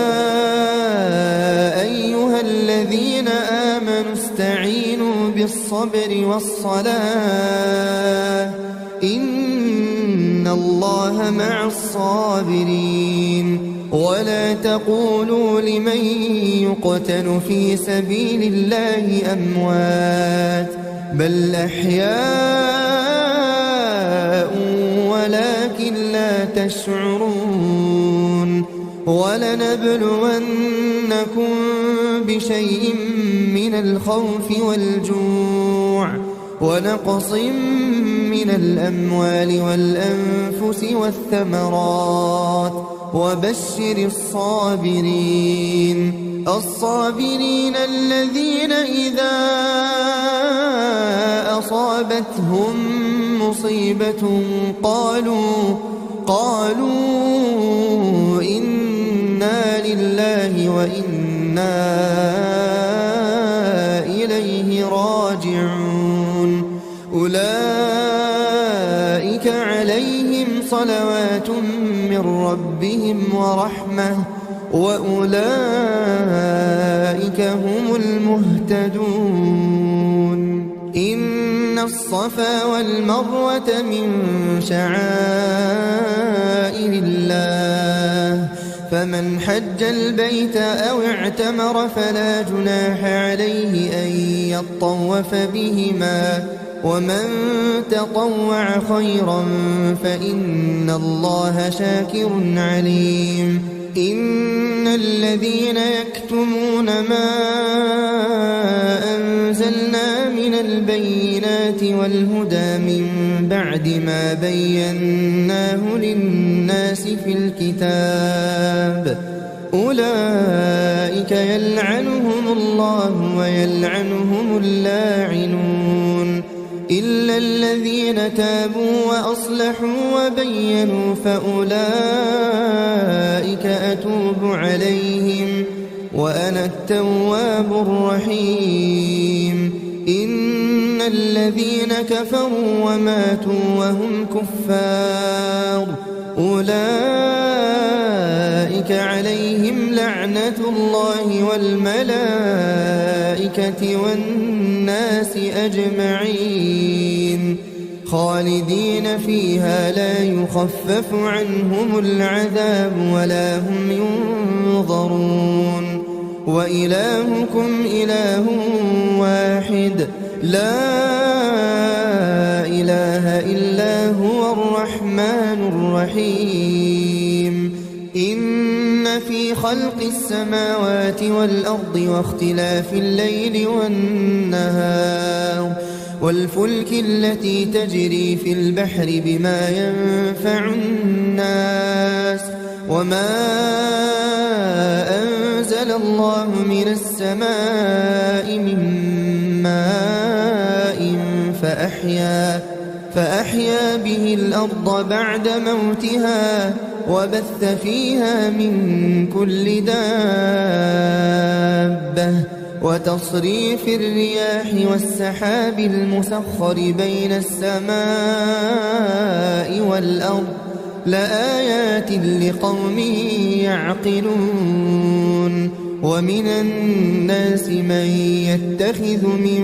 أيها الذين آمنوا استعينوا بالصبر والصلاة إن الله مع الصابرين. ولا تقولوا لمن يقتل في سبيل الله أموات بل أحياء ولكن لا تشعرون. ولنبلونكم بشيء من الخوف والجوع ونقص من الأموال والأنفس والثمرات وبشر الصابرين الذين إذا أصابتهم مصيبة قالوا إنا لله وإنا إليه راجعون. أولئك عليهم صلوات من ربهم ورحمة وأولئك هم المهتدون. إن الصفا والمروة من شعائر الله فمن حج البيت أو اعتمر فلا جناح عليه أن يطوف بهما ومن تطوع خيرا فإن الله شاكر عليم. إن الذين يكتمون ما أنزلنا من البينات والهدى من بعد ما بيناه للناس في الكتاب أولئك يلعنهم الله ويلعنهم اللاعنون إلا الذين تابوا وأصلحوا وبينوا فأولئك أتوب عليهم وأنا التواب الرحيم. إن الذين كفروا وماتوا وهم كفار أولئك أولئك عليهم لعنة الله والملائكة والناس أجمعين خالدين فيها لا يخفف عنهم العذاب ولا هم ينظرون وإلهكم إله واحد لا إله إلا هو الرحمن الرحيم إن في خلق السماوات والأرض واختلاف الليل والنهار والفلك التي تجري في البحر بما ينفع الناس وما أنزل الله من السماء من ماء فأحيا به الأرض بعد موتها وبث فيها من كل دابة وتصريف الرياح والسحاب المسخر بين السماء والأرض لآيات لقوم يعقلون ومن الناس من يتخذ من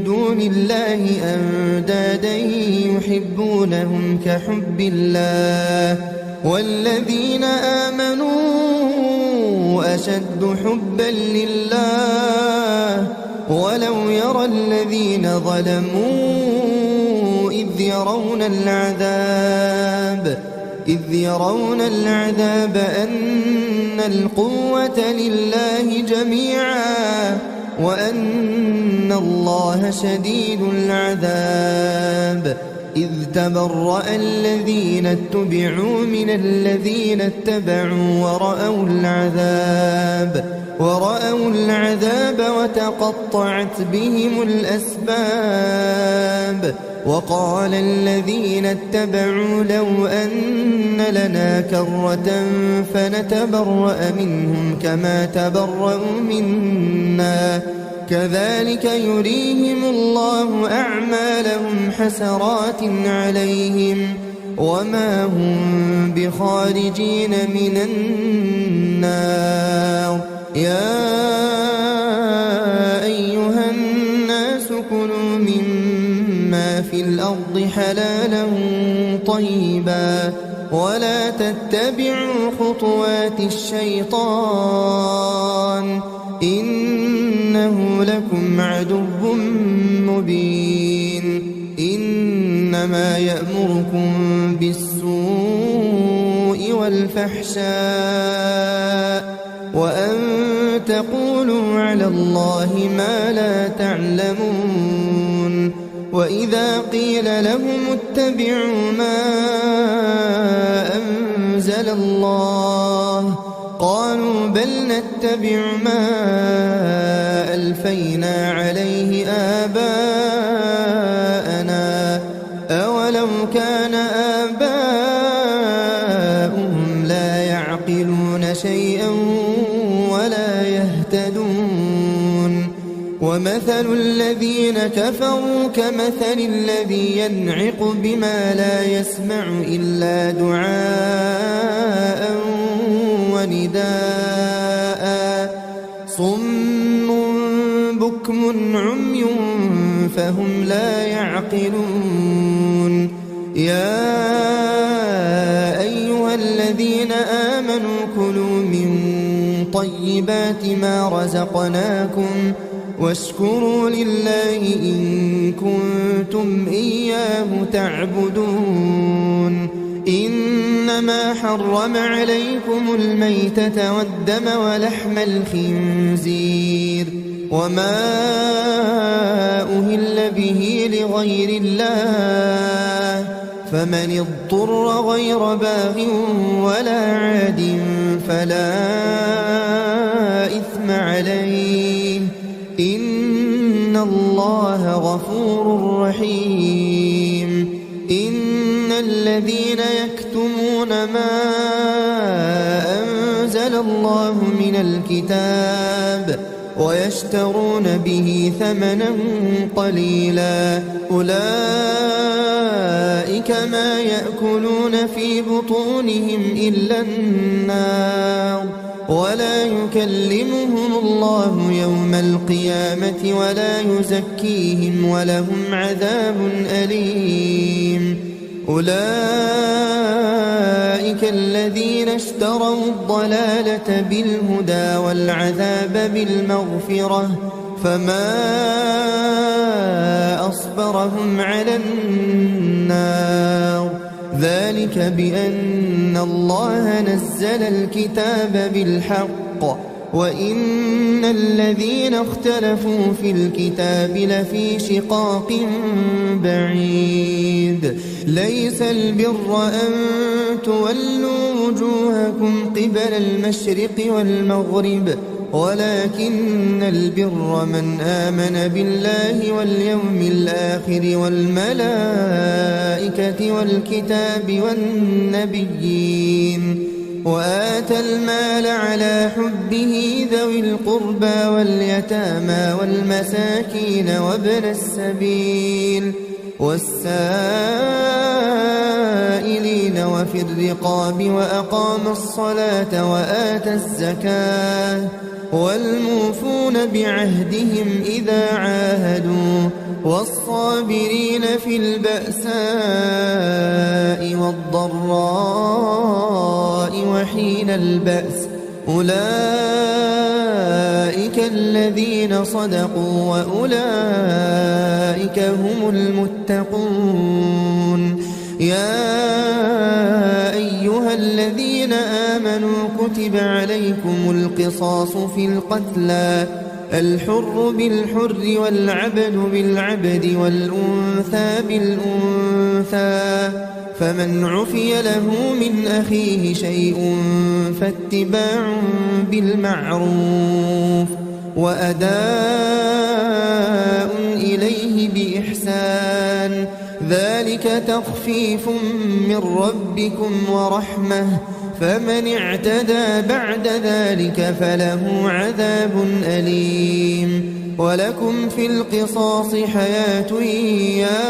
دون الله أندادا يحبونهم كحب الله والذين آمنوا أشد حبا لله ولو يرى الذين ظلموا إذ يرون العذاب أن القوة لله جميعا وأن الله شديد العذاب إذ تبرأ الذين اتبعوا من الذين اتبعوا ورأوا العذاب وتقطعت بهم الأسباب وقال الذين اتبعوا لو أن لنا كرة فنتبرأ منهم كما تبرأوا منا كذلك يريهم الله أعمالهم حسرات عليهم وما هم بخارجين من النار يا أيها الناس كلوا مما في الأرض حلالا طيبا ولا تتبعوا خطوات الشيطان إنه لكم عدو مبين إنما يأمركم بالسوء والفحشاء وأن تقولوا على الله ما لا تعلمون وإذا قيل لهم اتبعوا ما أنزل الله قالوا بل نتبع ما ألفينا عليه آباءنا أولو كان آباؤهم لا يعقلون شيئا ولا يهتدون ومثل الذين كفروا كمثل الذي ينعق بما لا يسمع إلا دعاء ونداء صم بكم عمي فهم لا يعقلون يا أيها الذين آمنوا كلوا من طيبات ما رزقناكم واشكروا لله إن كنتم إياه تعبدون إنما حرم عليكم الميتة والدم ولحم الخنزير وما أهل به لغير الله فمن اضطر غير باغ ولا عاد فلا إثم عليه إن الله غفور رحيم إن الذين يكتمون ما أنزل الله من الكتاب ويشترون به ثمنا قليلا أولئك ما يأكلون في بطونهم إلا النار ولا يكلمهم الله يوم القيامة ولا يزكيهم ولهم عذاب أليم أولئك الذين اشتروا الضلالة بالهدى والعذاب بالمغفرة فما أصبرهم على النار ذلك بأن الله نزل الكتاب بالحق وإن الذين اختلفوا في الكتاب لفي شقاق بعيد ليس البر أن تولوا وجوهكم قبل المشرق والمغرب ولكن البر من آمن بالله واليوم الآخر والملائكة والكتاب والنبيين وآتى المال على حبه ذوي القربى واليتامى والمساكين وابن السبيل والسائلين وفي الرقاب وأقام الصلاة وآتى الزكاة والموفون بعهدهم إذا عاهدوا والصابرين في البأساء والضراء وحين البأس أولئك الذين صدقوا وأولئك هم المتقون يا أيها الذين آمنوا كتب عليكم القصاص في القتلى الحر بالحر والعبد بالعبد والأنثى بالأنثى فمن عفي له من أخيه شيء فاتباع بالمعروف وأداء إليه بإحسان ذلك تخفيف من ربكم ورحمة فمن اعتدى بعد ذلك فله عذاب أليم ولكم في القصاص حياة يا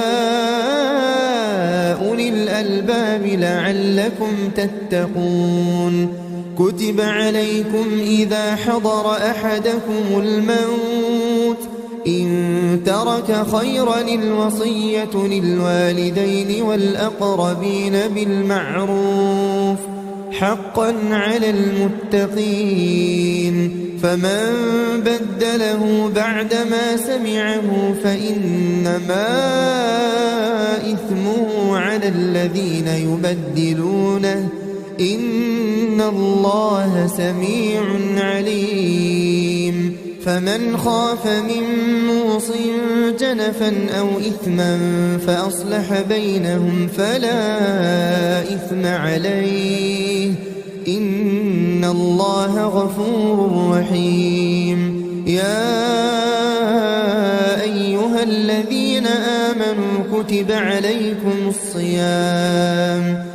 أولي الألباب لعلكم تتقون كتب عليكم إذا حضر أحدكم الموت إن ترك خيرا الوصية للوالدين والأقربين بالمعروف حقا على المتقين فمن بدله بعدما سمعه فإنما إثمه على الذين يبدلونه إن الله سميع عليم فمن خاف من موص جنفا أو إثما فأصلح بينهم فلا إثم عليه إن الله غفور رحيم يا أيها الذين آمنوا كتب عليكم الصيام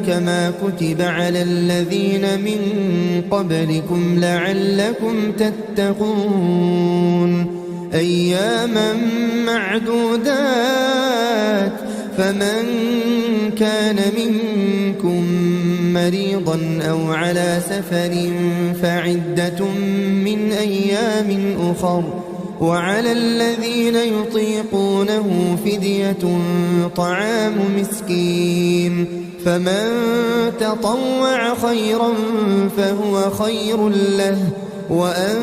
كما كتب على الذين من قبلكم لعلكم تتقون أياما معدودات فمن كان منكم مريضا أو على سفر فعدة من أيام أخر وعلى الذين يطيقونه فدية طعام مسكين فمن تطوع خيرا فهو خير له وأن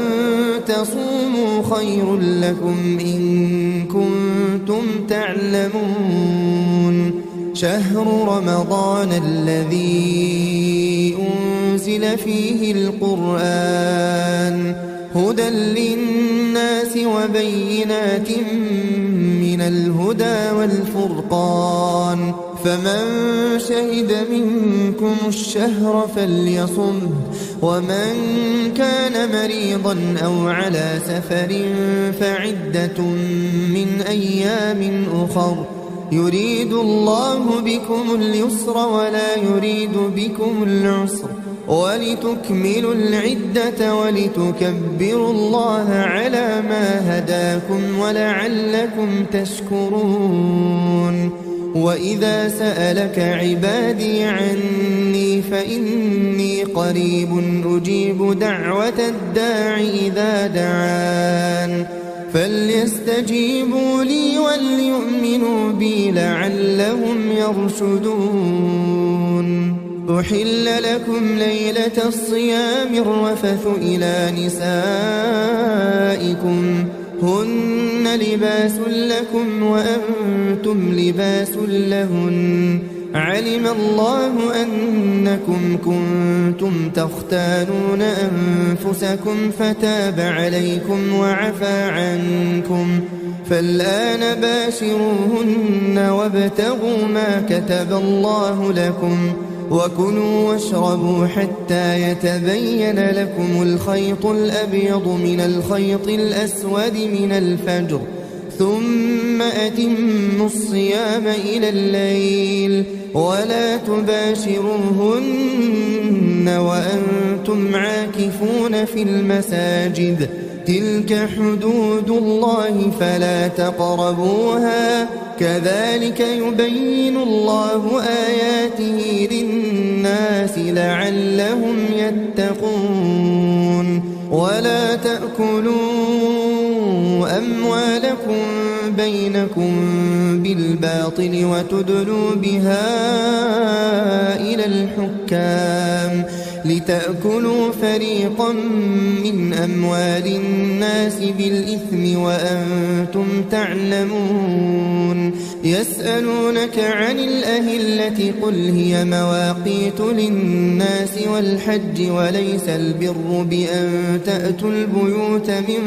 تصوموا خير لكم إن كنتم تعلمون شهر رمضان الذي أنزل فيه القرآن هدى للناس وبينات من الهدى والفرقان فمن شهد منكم الشهر فليصمه ومن كان مريضا أو على سفر فعدة من أيام أخر يريد الله بكم اليسر ولا يريد بكم العسر ولتكملوا العدة ولتكبروا الله على ما هداكم ولعلكم تشكرون وإذا سألك عبادي عني فإني قريب أجيب دعوة الداع إذا دعان فليستجيبوا لي وليؤمنوا بي لعلهم يرشدون أحل لكم ليلة الصيام الرفث إلى نسائكم هن لباس لكم وأنتم لباس لهن علم الله أنكم كنتم تختانون أنفسكم فتاب عليكم وعفى عنكم فالآن باشروهن وابتغوا ما كتب الله لكم وكلوا واشربوا حتى يتبين لكم الخيط الأبيض من الخيط الأسود من الفجر ثم أتموا الصيام إلى الليل ولا تباشروهن وأنتم عاكفون في المساجد تلك حدود الله فلا تقربوها كذلك يبين الله آياته للناس لعلهم يتقون ولا تأكلوا أموالكم بينكم بالباطل وتدلوا بها إلى الحكام لتأكلوا فريقا من أموال الناس بالإثم وأنتم تعلمون يسألونك عن الأهلة قل هي مواقيت للناس والحج وليس البر بأن تأتوا البيوت من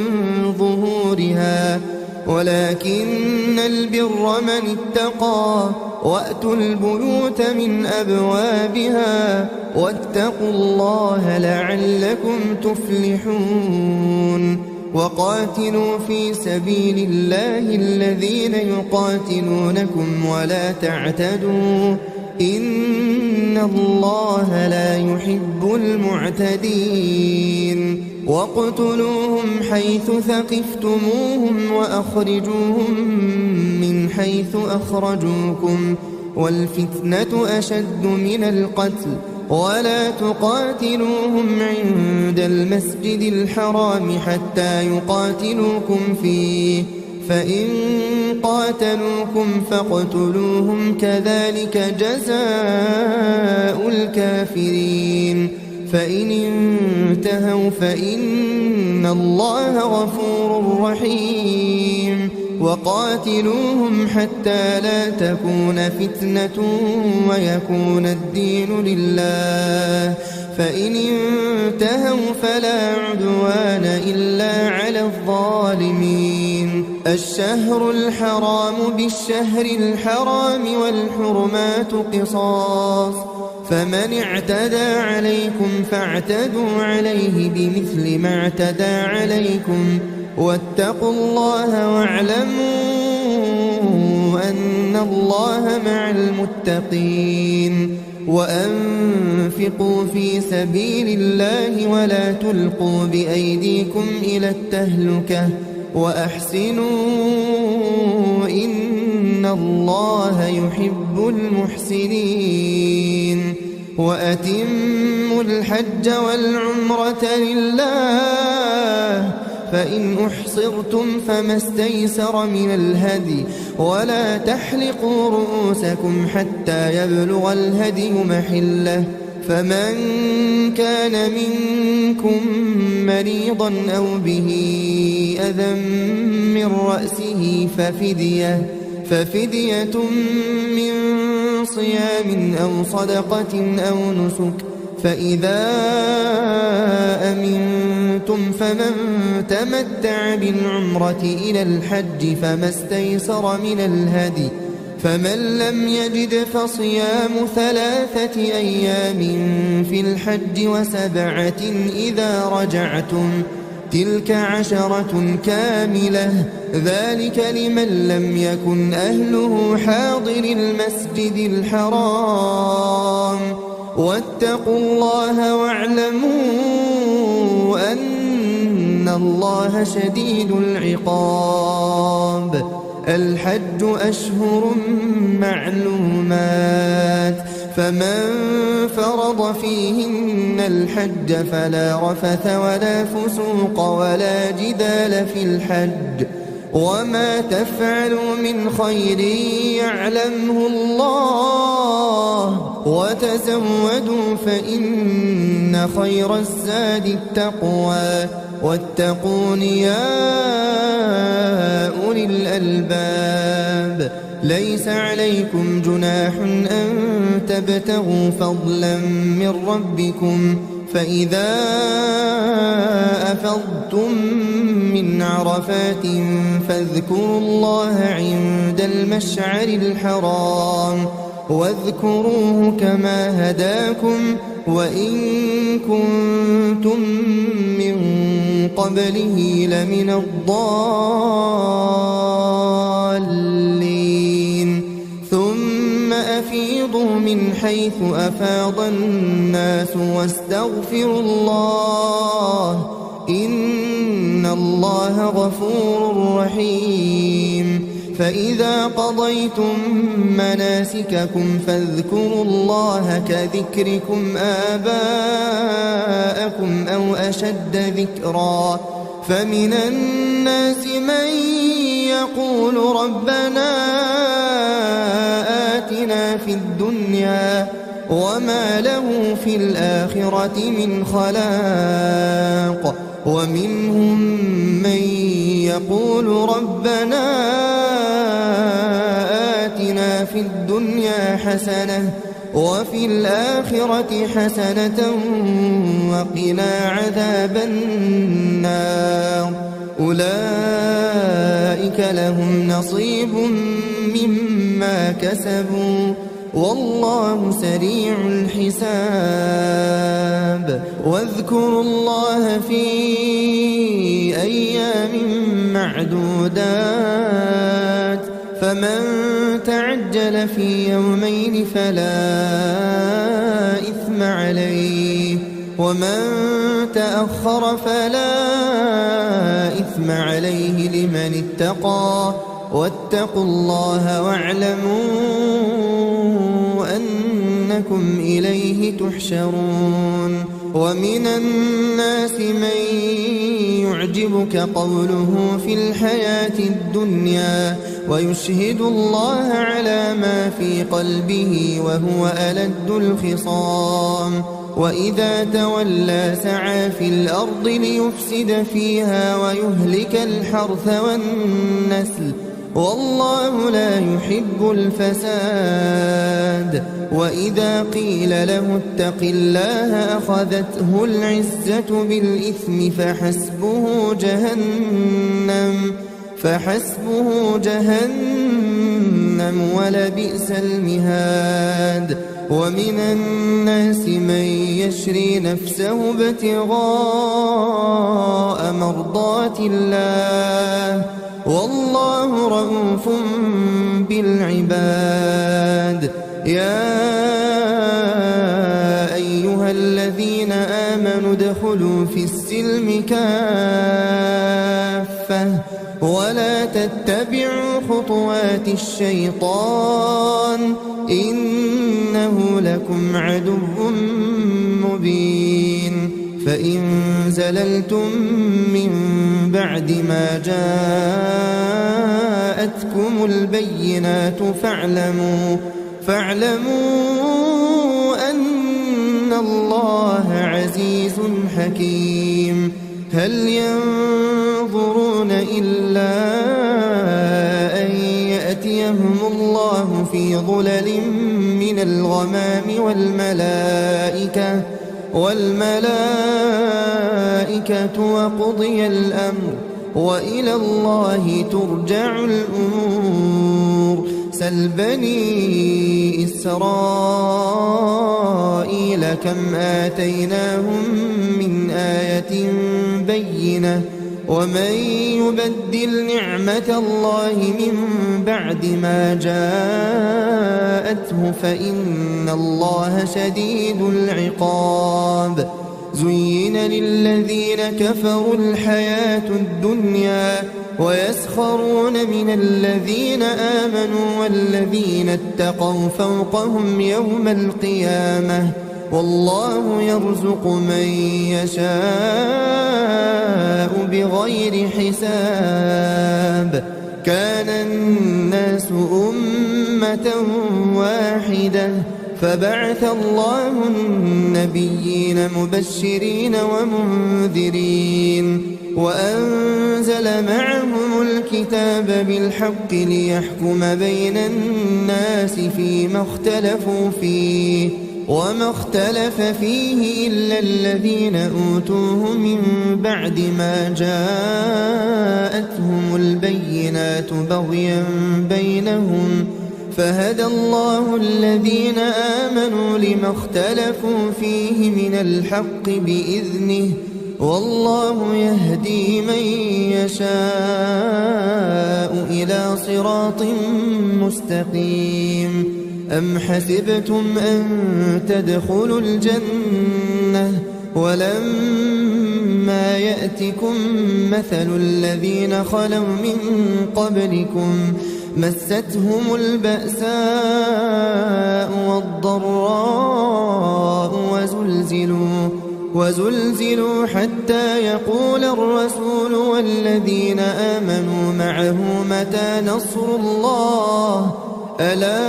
ظهورها ولكن البر من اتقى وأتوا البيوت من أبوابها واتقوا الله لعلكم تفلحون وقاتلوا في سبيل الله الذين يقاتلونكم ولا تعتدوا إن الله لا يحب المعتدين واقتلوهم حيث ثقفتموهم وأخرجوهم من حيث أخرجوكم والفتنة أشد من القتل ولا تقاتلوهم عند المسجد الحرام حتى يقاتلوكم فيه فإن قاتلوكم فاقتلوهم كذلك جزاء الكافرين فإن انتهوا فإن الله غفور رحيم وقاتلوهم حتى لا تكون فتنة ويكون الدين لله فإن انتهوا فلا عدوان إلا على الظالمين الشهر الحرام بالشهر الحرام والحرمات قصاص فمن اعتدى عليكم فاعتدوا عليه بمثل ما اعتدى عليكم واتقوا الله واعلموا أن الله مع المتقين وأنفقوا في سبيل الله ولا تلقوا بأيديكم إلى التهلكة وأحسنوا إن الله يحب المحسنين وأتموا الحج والعمرة لله فإن أحصرتم فما استيسر من الهدي ولا تحلقوا رؤوسكم حتى يبلغ الهدي محله فمن كان منكم مريضا أو به أذى من رأسه ففدية من صيام أو صدقة أو نسك فإذا أمنتم فمن تمتع بالعمرة إلى الحج فما استيسر من الهدي فمن لم يجد فصيام 3 أيام في الحج و7 إذا رجعتم تلك 10 كاملة ذلك لمن لم يكن أهله حاضر المسجد الحرام واتقوا الله واعلموا أن الله شديد العقاب. الحج أشهر معلومات، فمن فرض فيهن الحج فلا رفث ولا فسوق ولا جدال في الحج، وما تفعلوا من خير يعلمه الله، وتزودوا فإن خير الزاد التقوى، واتقون يا أولي الألباب. ليس عليكم جناح أن تبتغوا فضلا من ربكم، فإذا أفضتم من عرفات فاذكروا الله عند المشعر الحرام، واذكروه كما هداكم وإن كنتم من قبله لمن الضالين. ثم أفيضوا من حيث أفاض الناس واستغفروا الله، إن الله غفور رحيم. فإذا قضيتم مناسككم فاذكروا الله كذكركم آباءكم أو أشد ذكرا. فمن الناس من يقول ربنا آتنا في الدنيا وما له في الآخرة من خلاق، ومنهم من يقول ربنا آتنا في الدنيا حسنة وفي الآخرة حسنة وقنا عذاب النار. أولئك لهم نصيب مما كسبوا والله سريع الحساب. واذكروا الله في أيام معدودات، فمن تعجل في يومين فلا إثم عليه، ومن تأخر فلا إثم عليه لمن اتقى. واتقوا الله واعلموا أنكم إليه تحشرون. ومن الناس من يعجبك قوله في الحياة الدنيا ويشهد الله على ما في قلبه وهو ألد الخصام، وإذا تولى سعى في الأرض ليفسد فيها ويهلك الحرث والنسل، والله لا يحب الفساد. وإذا قيل له اتق الله أخذته العزة بالإثم فحسبه جهنم ولبئس المهاد. ومن الناس من يشري نفسه ابتغاء مرضات الله والله رؤوف بالعباد. يا أيها الذين آمنوا ادخلوا في السلم كافة ولا تتبعوا خطوات الشيطان إنه لكم عدو مبين. فإن زللتم من بعد ما جاءتكم البينات فاعلموا أن الله عزيز حكيم. هل ينظرون إلا أن يأتيهم الله في ظلل من الغمام والملائكة وقضي الأمر وإلى الله ترجع الأمور. سل بني إسرائيل كم آتيناهم من آية بينة ومن يبدل نعمة الله من بعد ما جاءته فإن الله شديد العقاب. زين للذين كفروا الحياة الدنيا ويسخرون من الذين آمنوا والذين اتقوا فوقهم يوم القيامة والله يرزق من يشاء بغير حساب. كان الناس أمة واحدة فبعث الله النبيين مبشرين ومنذرين وأنزل معهم الكتاب بالحق ليحكم بين الناس فيما اختلفوا فيه وما اختلف فيه إلا الذين أوتوه من بعد ما جاءتهم البينات بغيا بينهم فهدى الله الذين آمنوا لما اختلفوا فيه من الحق بإذنه والله يهدي من يشاء إلى صراط مستقيم. أم حسبتم أن تدخلوا الجنة ولما يأتكم مثل الذين خلوا من قبلكم مستهم البأساء والضراء وزلزلوا حتى يقول الرسول والذين آمنوا معه متى نصر الله ألا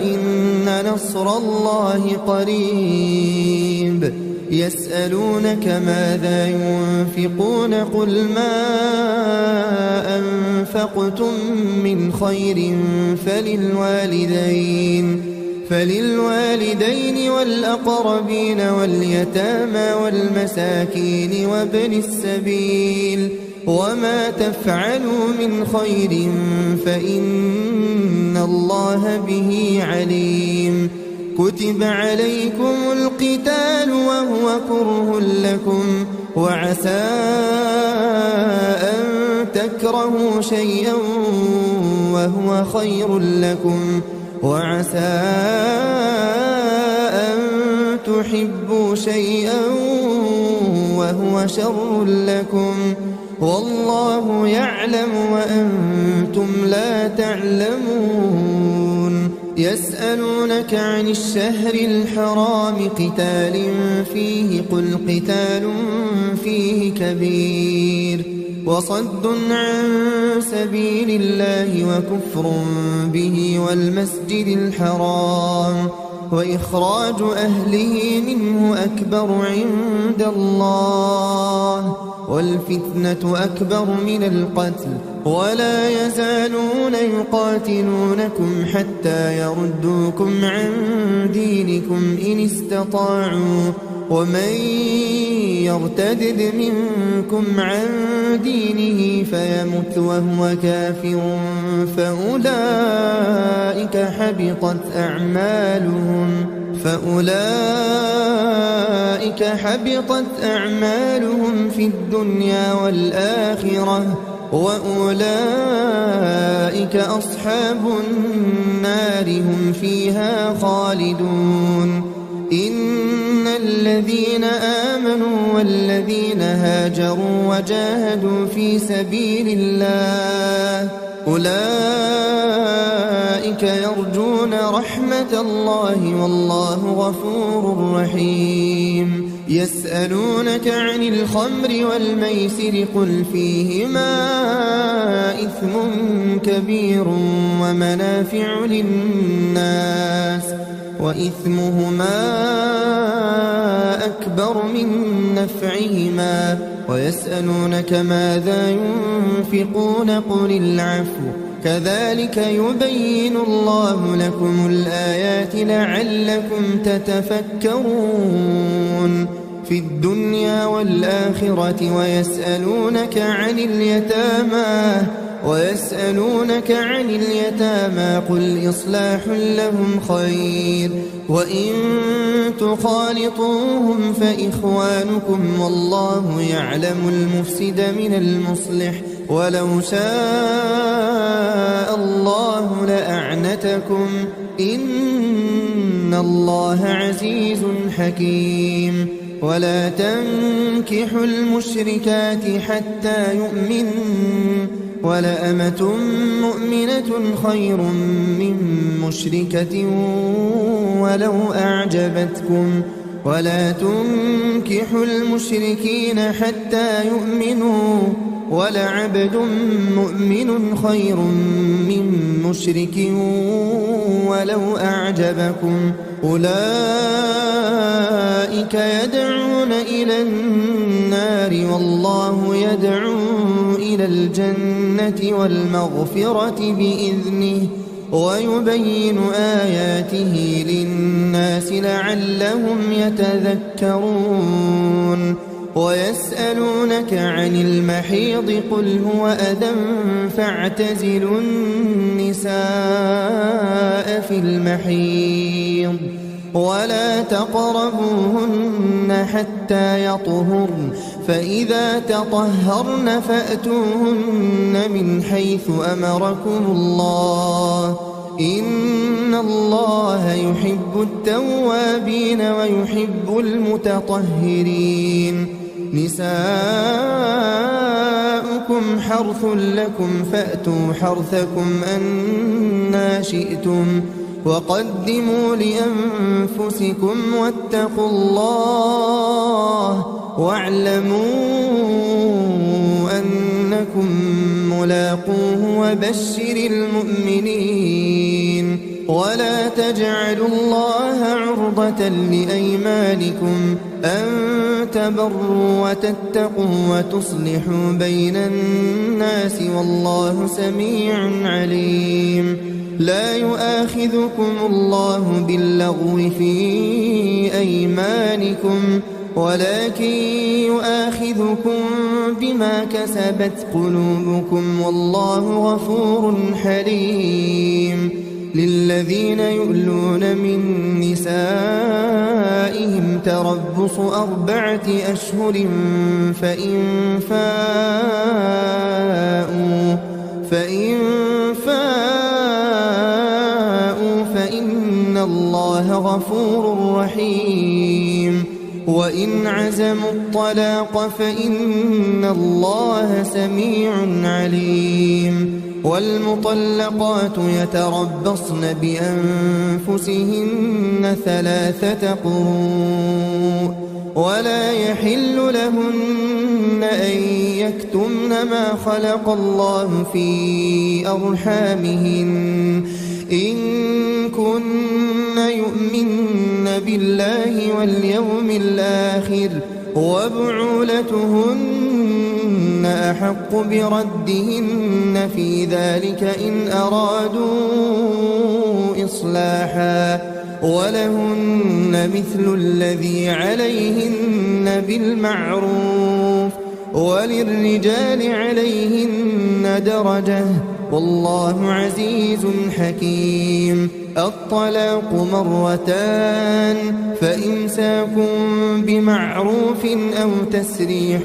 إن نصر الله قريب. يسألونك ماذا ينفقون قل ما أنفقتم من خير فللوالدين والأقربين واليتامى والمساكين وابن السبيل وما تفعلوا من خير فإن الله به عليم. كتب عليكم القتال وهو كره لكم وعسى أن تكرهوا شيئا وهو خير لكم وعسى أن تحبوا شيئا وهو شر لكم والله يعلم وأنتم لا تعلمون. يسألونك عن الشهر الحرام قتال فيه قل قتال فيه كبير وصد عن سبيل الله وكفر به والمسجد الحرام وإخراج أهله منه أكبر عند الله والفتنة أكبر من القتل ولا يزالون يقاتلونكم حتى يردوكم عن دينكم إن استطاعوا ومن يرتدد منكم عن دينه فيمت وهو كافر فأولئك حبطت أعمالهم في الدنيا والآخرة وأولئك أصحاب النار هم فيها خالدون. إن الذين آمنوا والذين هاجروا وجاهدوا في سبيل الله أولئك يرجون رحمة الله والله غفور رحيم. يسألونك عن الخمر والميسر قل فيهما إثم كبير ومنافع للناس وإثمهما أكبر من نفعهما ويسألونك ماذا ينفقون قل العفو كذلك يبين الله لكم الآيات لعلكم تتفكرون في الدنيا والآخرة. ويسألونك عن اليتامى قل إصلاح لهم خير وإن تخالطوهم فإخوانكم والله يعلم المفسد من المصلح ولو شاء الله لأعنتكم إن إن الله عزيز حكيم. ولا تنكحوا المشركات حتى يؤمنوا، ولأمة مؤمنة خير من مشركة ولو أعجبتكم. ولا تنكحوا المشركين حتى يؤمنوا، ولعبد مؤمن خير من مشرك ولو أعجبكم. أولئك يدعون إلى النار والله يدعو إلى الجنة والمغفرة بإذنه، ويبين آياته للناس لعلهم يتذكرون. ويسألونك عن المحيض قل هو أذى فاعتزلوا النساء في المحيض ولا تقربوهن حتى يطهرن، فإذا تطهرن فأتوهن من حيث أمركم الله، إن الله يحب التوابين ويحب المتطهرين. نساؤكم حرث لكم فأتوا حرثكم أنى شئتم، وقدموا لأنفسكم واتقوا الله واعلموا أنكم ملاقوه وبشر المؤمنين. ولا تجعلوا الله عرضة لأيمانكم أن تبروا وتتقوا وتصلحوا بين الناس والله سميع عليم. لا يؤاخذكم الله باللغو في أيمانكم ولكن يؤاخذكم بما كسبت قلوبكم والله غفور حليم. للذين يؤلون من نسائهم تربص 4 أشهر فإن فاءوا فإن الله غفور رحيم. وإن عزموا الطلاق فإن الله سميع عليم. والمطلقات يتربصن بأنفسهن 3 قروء، ولا يحل لهن أن يكتمن ما خلق الله في أرحامهن إن كن يؤمن بالله واليوم الآخر، وبعولتهن أحق بردهن في ذلك إن أرادوا إصلاحا، ولهن مثل الذي عليهن بالمعروف، وللرجال عليهن درجة، والله عزيز حكيم. الطلاق 2 فإمساك بمعروف أو تسريح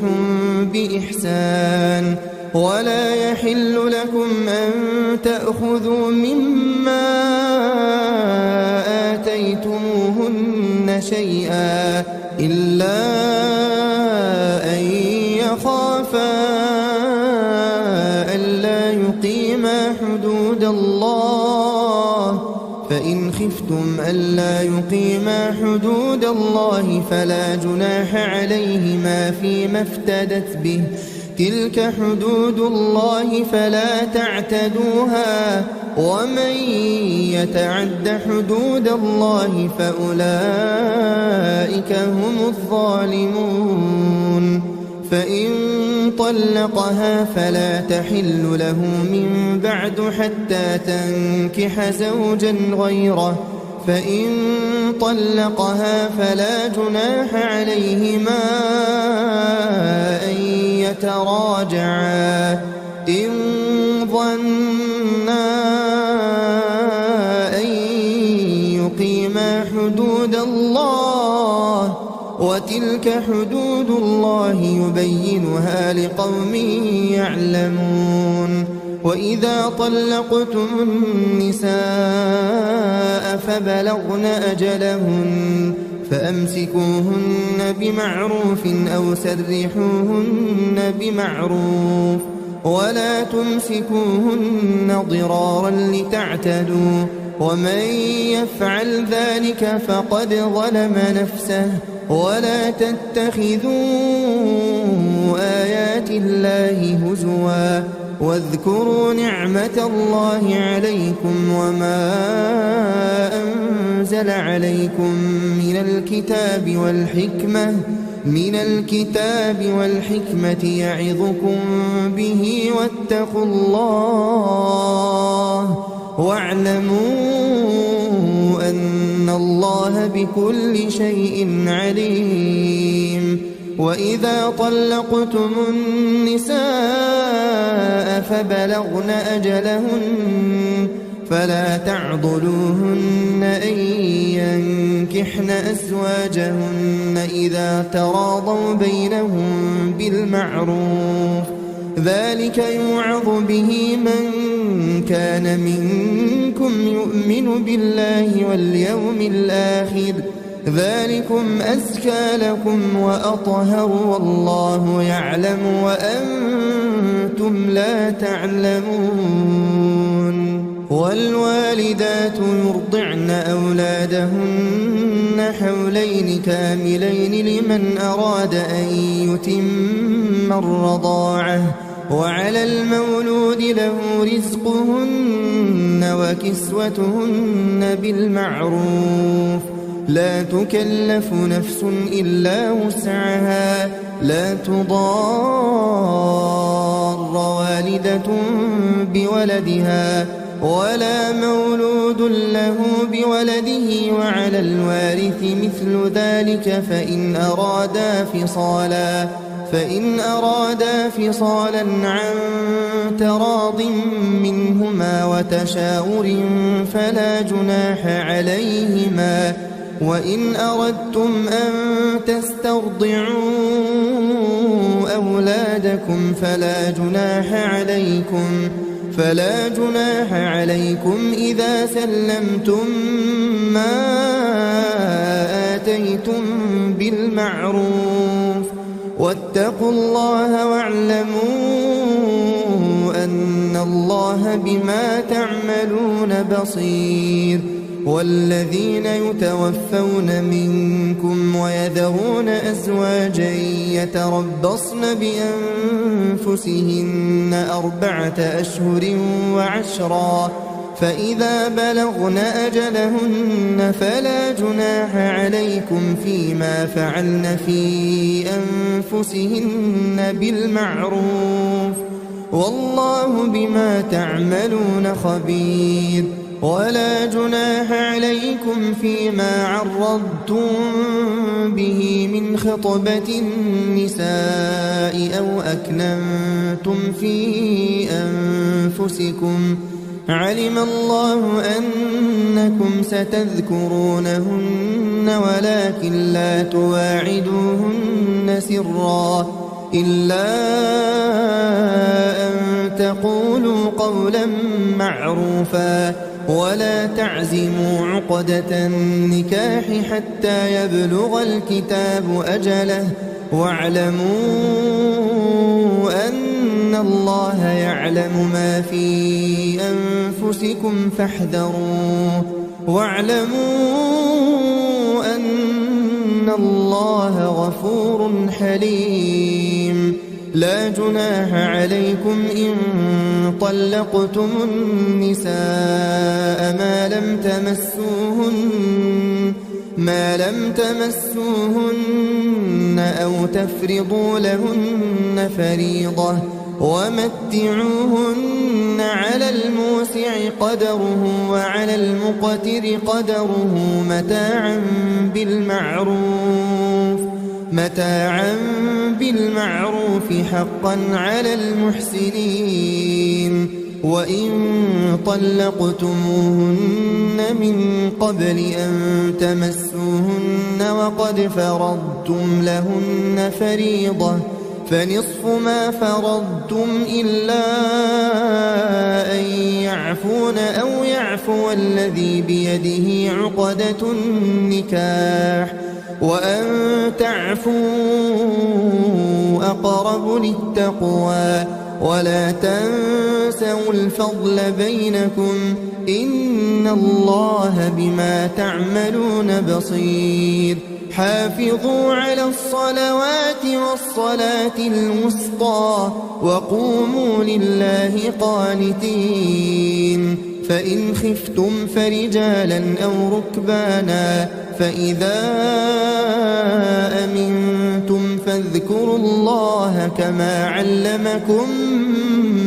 بإحسان. ولا يحل لكم أن تأخذوا مما آتيتموهن شيئا إلا أن يخافا ألا يقيما حدود الله، فإن خفتم ألا يقيما حدود الله فلا جناح عليهما فيما افتدت به، تلك حدود الله فلا تعتدوها، ومن يتعد حدود الله فأولئك هم الظالمون. فإن طلقها فلا تحل له من بعد حتى تنكح زوجا غيره، فإن طلقها فلا جناح عليهما أن يتراجعا إن ظنا أن يقيما حدود الله، وتلك حدود الله يبينها لقوم يعلمون. وإذا طلقتم النساء فبلغن أجلهن فأمسكوهن بمعروف أو سرحوهن بمعروف ولا تمسكوهن ضرارا لتعتدوا ومن يفعل ذلك فقد ظلم نفسه ولا تتخذوا آيات الله هزوا واذكروا نعمة الله عليكم وما أنزل عليكم من الكتاب والحكمة يعظكم به واتقوا الله واعلموا أن الله بكل شيء عليم وإذا طلقتم النساء فبلغن أجلهن فلا تعضلوهن أن ينكحن أزواجهن إذا تراضوا بينهم بالمعروف ذلك يوعظ به من كان منكم يؤمن بالله واليوم الآخر ذلكم أزكى لكم وأطهر والله يعلم وأنتم لا تعلمون والوالدات يرضعن أولادهن حولين كاملين لمن أراد أن يتم الرضاعة وعلى المولود له رزقهن وكسوتهن بالمعروف لا تكلف نفس إلا وسعها لا تضار والدة بولدها ولا مولود له بولده وعلى الوارث مثل ذلك فإن أرادا فصالا عن تراض منهما وتشاور فلا جناح عليهما وإن أردتم أن تسترضعوا أولادكم فلا جناح عليكم إذا سلمتم ما آتيتم بالمعروف واتقوا الله واعلموا أن الله بما تعملون بصير والذين يتوفون منكم ويذرون أزواجا يتربصن بأنفسهن 4 أشهر وعشرا فإذا بلغن أجلهن فلا جناح عليكم فيما فعلن في أنفسهن بالمعروف والله بما تعملون خبير ولا جناح عليكم فيما عرضتم به من خطبة النساء أو أكننتم في أنفسكم علم الله أنكم ستذكرونهن ولكن لا تواعدوهن سرا إلا أن تقولوا قولا معروفا ولا تعزموا عقدة النكاح حتى يبلغ الكتاب أجله واعلموا أن الله يعلم ما في أنفسكم فاحذروه واعلموا أن الله غفور حليم لا جناح عليكم إن طلقتم النساء ما لم تمسوهن أو تفرضوا لهن فريضة ومتعوهن على الموسع قدره وعلى المقتر قدره متاعا بالمعروف حقا على المحسنين وإن طلقتموهن من قبل أن تمسوهن وقد فرضتم لهن فريضة فنصف ما فرضتم إلا أن يعفون أو يعفو الذي بيده عقدة النكاح وأن تعفوا أقرب للتقوى ولا تنسوا الفضل بينكم إن الله بما تعملون بصير حافظوا على الصلوات والصلاة الوسطى وقوموا لله قانتين فإن خفتم فرجالا أو ركبانا فإذا أمنتم فاذكروا الله كما علمكم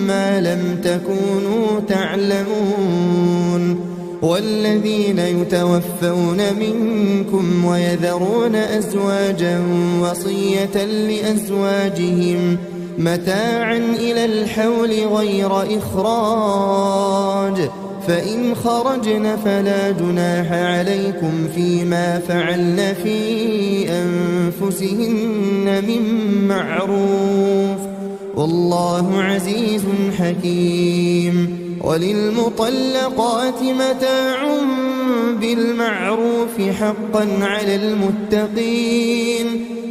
ما لم تكونوا تعلمون والذين يتوفون منكم ويذرون أزواجا وصية لأزواجهم متاعا إلى الحول غير إخراج فإن خرجن فلا جناح عليكم فيما فعلن في أنفسهن من معروف والله عزيز حكيم وللمطلقات متاع بالمعروف حقا على المتقين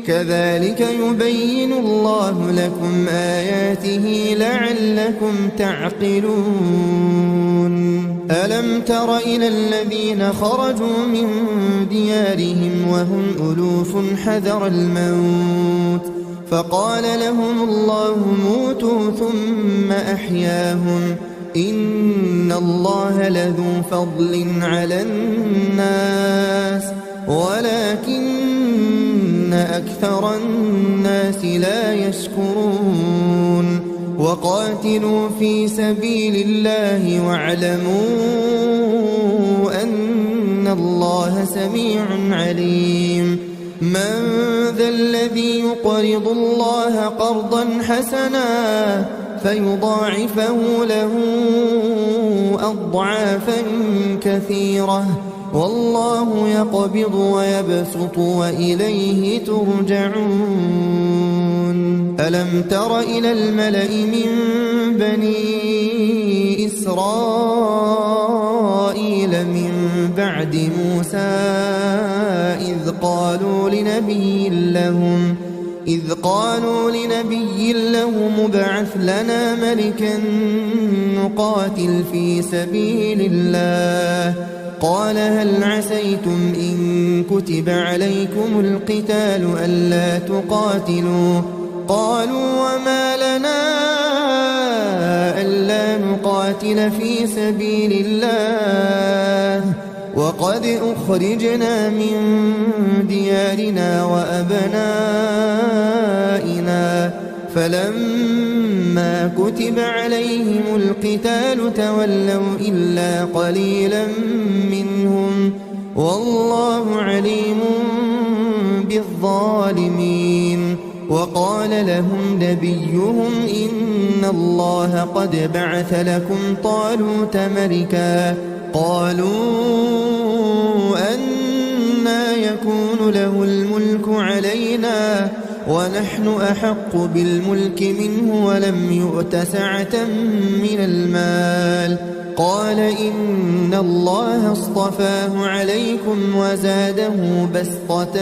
كذلك يبين الله لكم آياته لعلكم تعقلون ألم تر إلى الذين خرجوا من ديارهم وهم ألوف حذر الموت فقال لهم الله موتوا ثم أحياهم إن الله لذو فضل على الناس ولكن أكثر الناس لا يشكرون وقاتلوا في سبيل الله واعلموا أن الله سميع عليم من ذا الذي يقرض الله قرضا حسنا فيضاعفه له أضعافا كثيرة والله يقبض ويبسط وإليه ترجعون ألم تر إلى الملأ من بني إسرائيل من بعد موسى إذ قالوا لنبي لهم ابعث لنا ملكا نقاتل في سبيل الله قال هل عسيتم إن كتب عليكم القتال ألا تقاتلوا قالوا وما لنا ألا نقاتل في سبيل الله وقد أخرجنا من ديارنا وأبنائنا فلما كتب عليهم القتال تولوا إلا قليلا منهم والله عليم بالظالمين وقال لهم نبيهم إن الله قد بعث لكم طالوت ملكا قالوا أنى يكون له الملك علينا ونحن أحق بالملك منه ولم يؤت سعة من المال قال إن الله اصطفاه عليكم وزاده بسطة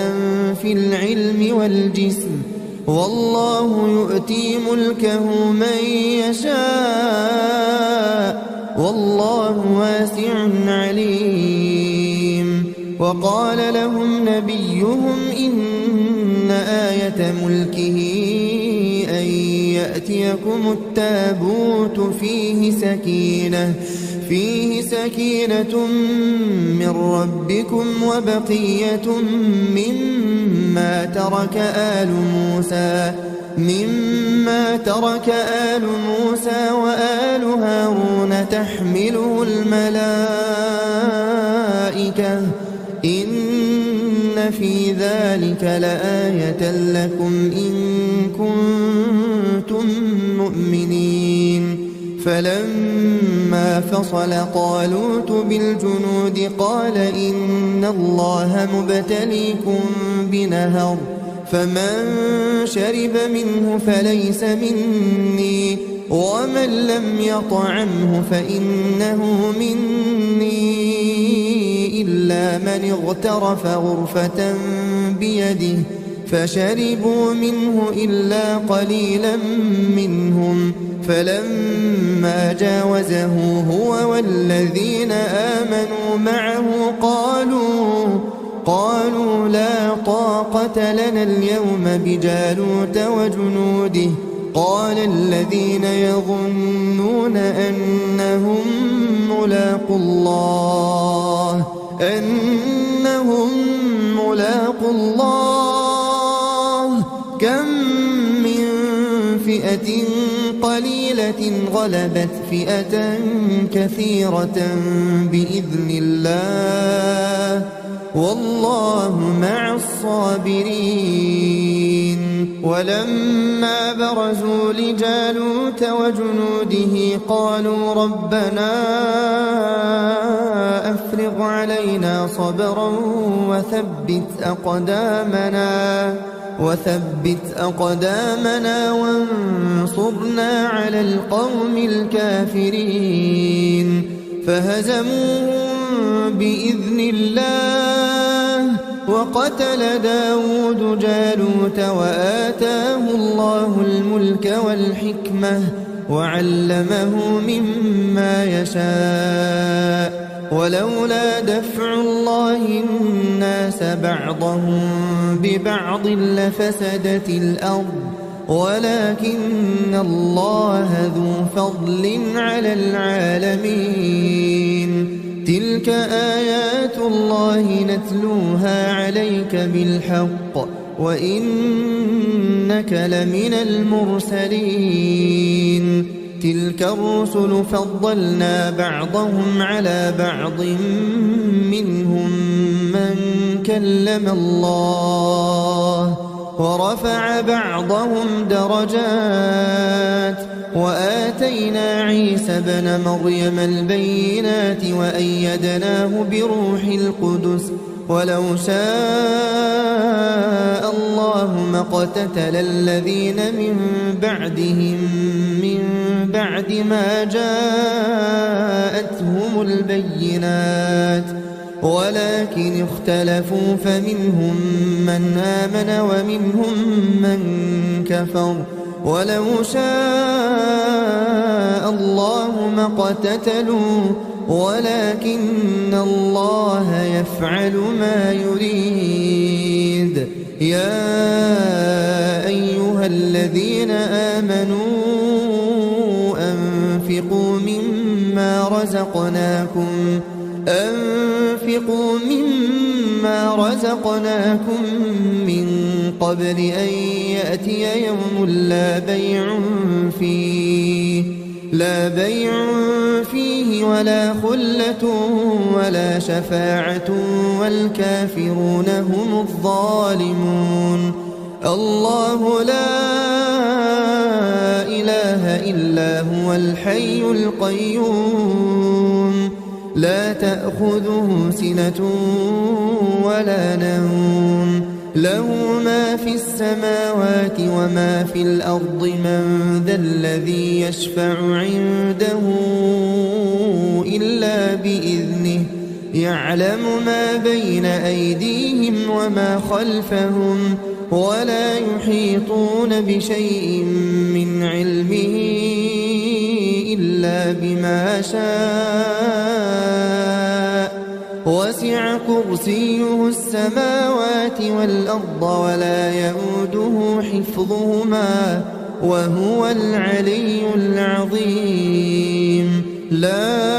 في العلم والجسم والله يؤتي ملكه من يشاء والله واسع عليم وقال لهم نبيهم إن آية ملكه أن يأتيكم التابوت فيه سكينة من ربكم وبقية مما ترك آل موسى وآل هارون تحمله الملائكة إن في ذلك لآية لكم إن كنتم مؤمنين فلما فصل طالوت بالجنود قال إن الله مبتليكم بنهر فمن شرب منه فليس مني ومن لم يطعمه فإنه مني إلا من اغترف غرفة بيده فشربوا منه إلا قليلا منهم فلما جاوزه هو والذين آمنوا معه قالوا لا طاقة لنا اليوم بجالوت وجنوده قال الذين يظنون أنهم ملاقو الله كم من فئة قليلة غلبت فئة كثيرة بإذن الله والله مع الصابرين. ولما برزوا لجالوت وجنوده قالوا ربنا أفرغ علينا صبرا وثبت أقدامنا وانصرنا على القوم الكافرين فهزموهم بإذن الله وقتل داود جالوت وآتاه الله الملك والحكمة وعلمه مما يشاء ولولا دفع الله الناس بعضهم ببعض لفسدت الأرض ولكن الله ذو فضل على العالمين. تلك آيات الله نتلوها عليك بالحق وإنك لمن المرسلين. تلك الرسل فضلنا بعضهم على بعض منهم من كلم الله ورفع بعضهم درجات وآتينا عيسى ابن مريم البينات وأيدناه بروح القدس ولو شاء الله ما اقتتل الذين من بعدهم من بعد ما جاءتهم البينات ولكن اختلفوا فمنهم من آمن ومنهم من كفر ولو شاء الله ما اقتتلوا ولكن الله يفعل ما يريد. يا أيها الذين آمنوا أنفقوا مما رزقناكم من قبل أن يأتي يوم لا بيع فيه ولا خلة ولا شفاعة والكافرون هم الظالمون. الله لا إله إلا هو الحي القيوم لا تأخذه سنة ولا نوم له ما في السماوات وما في الأرض من ذا الذي يشفع عنده إلا بإذنه يعلم ما بين أيديهم وما خلفهم ولا يحيطون بشيء من علمه إلا بما شاء وسع كرسيه السماوات والأرض ولا يؤوده حفظهما وهو العلي العظيم. لا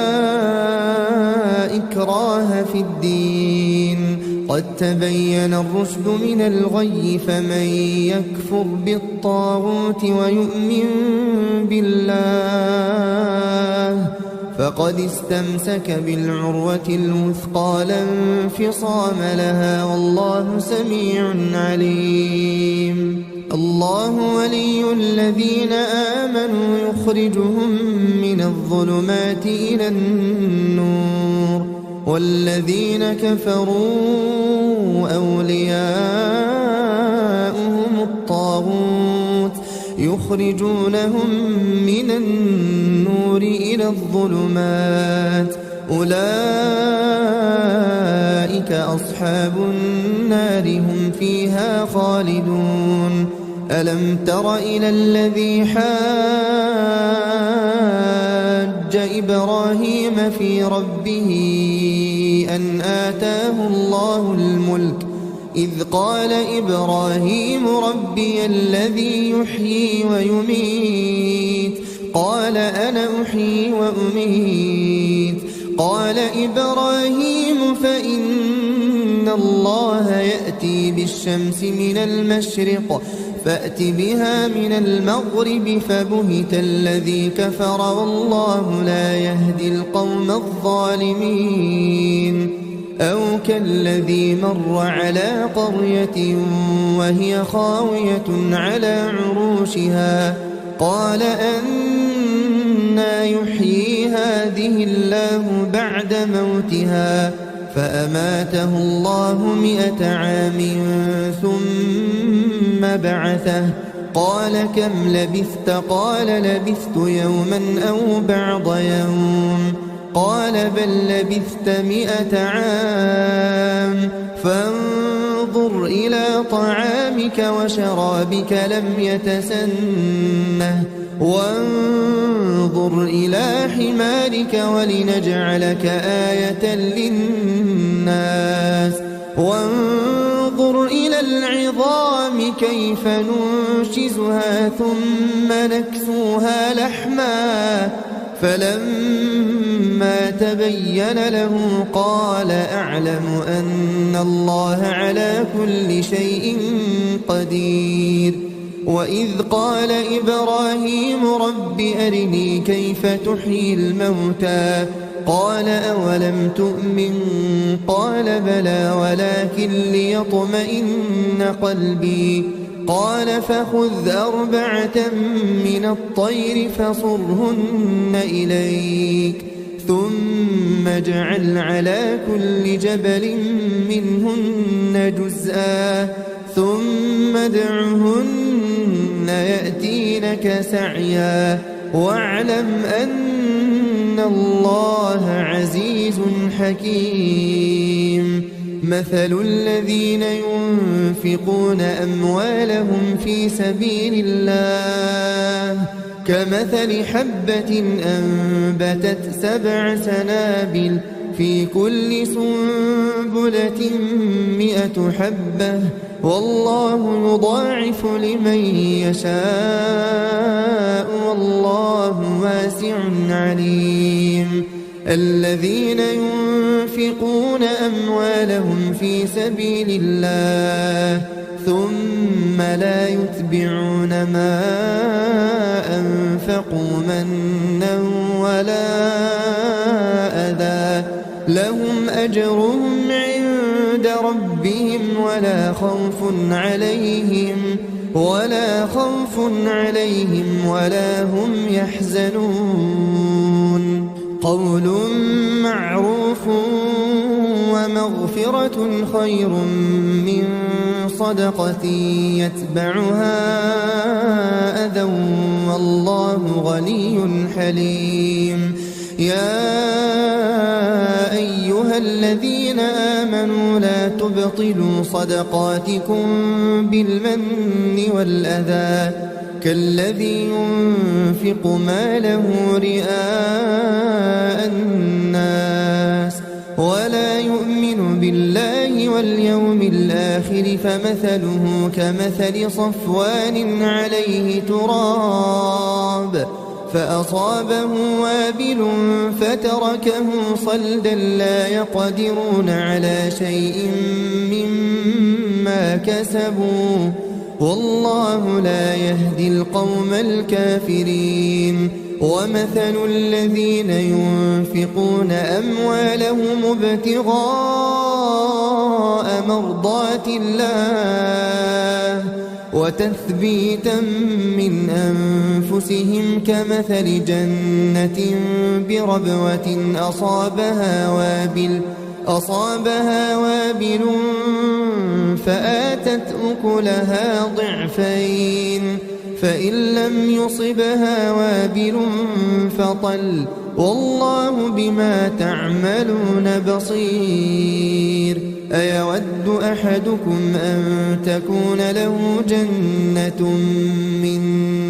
إكراه في الدين قد تبين الرشد من الغي فمن يكفر بالطاغوت ويؤمن بالله فقد استمسك بالعروة الوثقى لا انفصام لها والله سميع عليم. الله ولي الذين آمنوا يخرجهم من الظلمات إلى النور والذين كفروا أولياء أتباعهم الطاغوت يخرجونهم من النور إلى الظلمات أولئك أصحاب النار هم فيها خالدون ألم تر إلى الذي حاج إبراهيم في ربه أن آتاه الله الملك إذ قال إبراهيم ربي الذي يحيي ويميت قال أنا أحيي وأميت قال إبراهيم فإن الله يأتي بالشمس من المشرق فأت بها من المغرب فبهت الذي كفر والله لا يهدي القوم الظالمين أو كالذي مر على قرية وهي خاوية على عروشها قال أنى يحيي هذه الله بعد موتها فأماته الله 100 عام ثم بعثه قال كم لبثت قال لبثت يوما أو بعض يوم قال بل لبثت 100 عام فانظر إلى طعامك وشرابك لم يتسنه وانظر إلى حمارك ولنجعلك آية للناس وانظر إلى العظام كيف ننشزها ثم نكسوها لحما فلما تبين له قال أعلم أن الله على كل شيء قدير وإذ قال إبراهيم رب أرني كيف تحيي الموتى قال أولم تؤمن قال بلى ولكن ليطمئن قلبي قال فخذ 4 من الطير فصرهن إليك ثم اجعل على كل جبل منهن جزءا ثم ادعهن يأتينك سعيا واعلم أن الله عزيز حكيم مثل الذين ينفقون أموالهم في سبيل الله كمثل حبة أنبتت 7 سنابل في كل سنبلة 100 حبة والله يضاعف لمن يشاء والله واسع عليم الذين ينفقون أموالهم في سبيل الله ثم لا يتبعون ما أنفقوا منا ولا أذى لهم أجرهم عند ربهم ولا خوف عليهم ولا هم يحزنون قول معروف ومغفرة خير من صدقة يتبعها أذى والله غني حليم يا أيها الذين آمنوا لا تبطلوا صدقاتكم بالمن والأذى كالذي ينفق ماله رئاء الناس ولا يؤمن بالله واليوم الآخر فمثله كمثل صفوان عليه تراب فأصابه وابل فتركه صلدا لا يقدرون على شيء مما كسبوا والله لا يهدي القوم الكافرين ومثل الذين ينفقون أموالهم ابتغاء مرضات الله وتثبيتا من أنفسهم كمثل جنة بربوة أصابها وابل فآتت أكلها ضعفين فإن لم يصبها وابل فطل والله بما تعملون بصير أيود أحدكم أن تكون له جنة من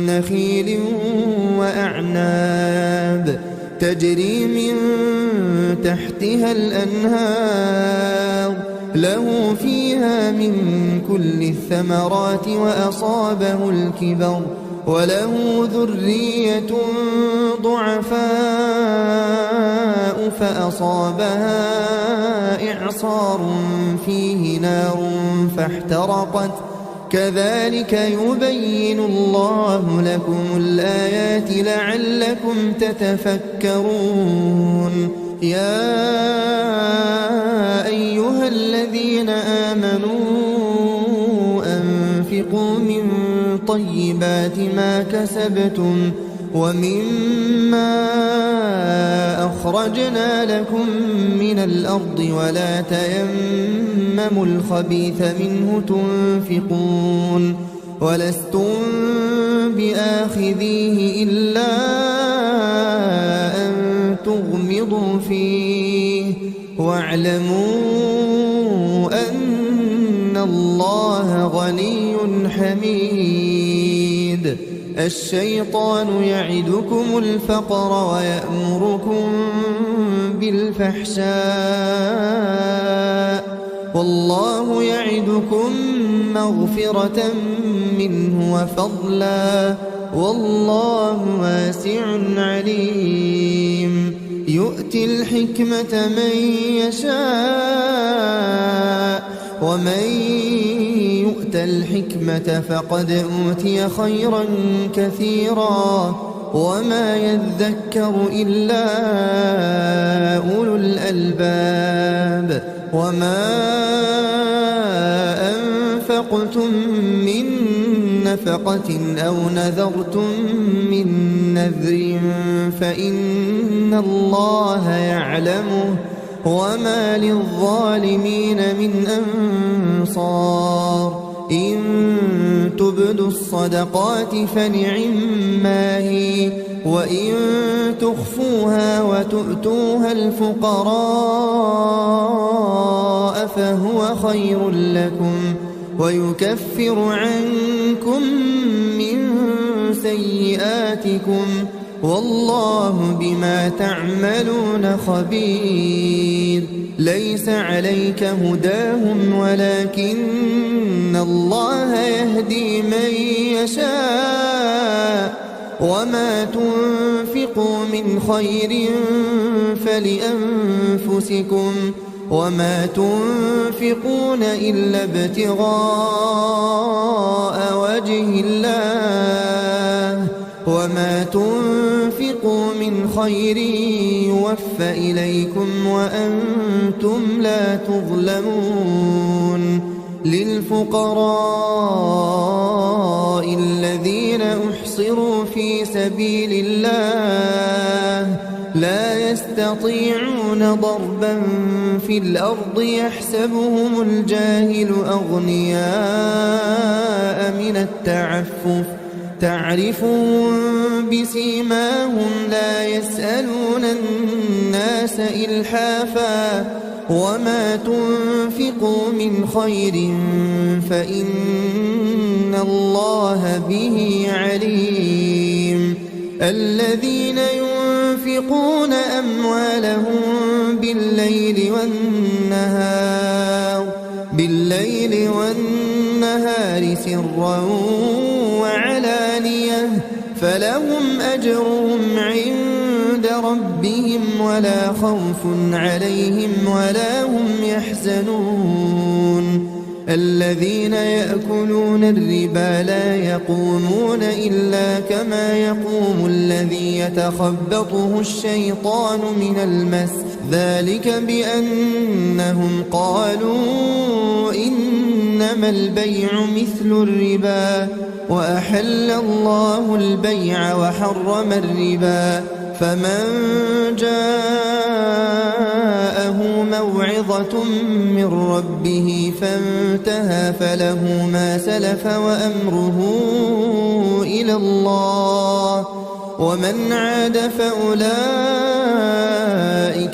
نخيل وأعناب تجري من تحتها الأنهار له فيها من كل الثمرات وأصابه الكبر وله ذرية ضعفاء فأصابها إعصار فيه نار فاحترقت كذلك يبين الله لكم الآيات لعلكم تتفكرون يا أيها الذين آمنوا أنفقوا من طيبات ما كسبتم ومما أخرجنا لكم من الأرض ولا تيمموا الخبيث منه تنفقون ولستم بآخذيه إلا أن تغمضوا فيه واعلموا أن الله غني حميد الشيطان يعدكم الفقر ويأمركم بالفحشاء والله يعدكم مغفرة منه وفضلا والله واسع عليم يؤتي الحكمة من يشاء ومن يؤت الحكمة فقد أوتي خيرا كثيرا وما يذكر إلا أولو الألباب وما أنفقتم من نفقة أو نذرتم من نذر فإن الله يعلمه وما للظالمين من أنصار إن تبدوا الصدقات فنعما هي وإن تخفوها وتؤتوها الفقراء فهو خير لكم ويكفر عنكم من سيئاتكم والله بما تعملون خبير ليس عليك هداهم ولكن الله يهدي من يشاء وما تنفقوا من خير فلأنفسكم وما تنفقون إلا ابتغاء وجه الله وما تنفقوا من خير يوفى إليكم وأنتم لا تظلمون للفقراء الذين أحصروا في سبيل الله لا يستطيعون ضربا في الأرض يحسبهم الجاهل أغنياء من التعفف تعرفهم بسيماهم لا يسألون الناس إلحافا وما تنفقوا من خير فإن الله به عليم الذين ينفقون أموالهم بالليل والنهار سرا وعلانية فلهم أجرهم عند ربهم ولا خوف عليهم ولا هم يحزنون الذين يأكلون الربا لا يقومون إلا كما يقوم الذي يتخبطه الشيطان من المس ذلك بأنهم قالوا إنما البيع مثل الربا وأحل الله البيع وحرم الربا فمن جاء موعظة من ربه فانتهى فله ما سلف وأمره إلى الله ومن عاد فأولئك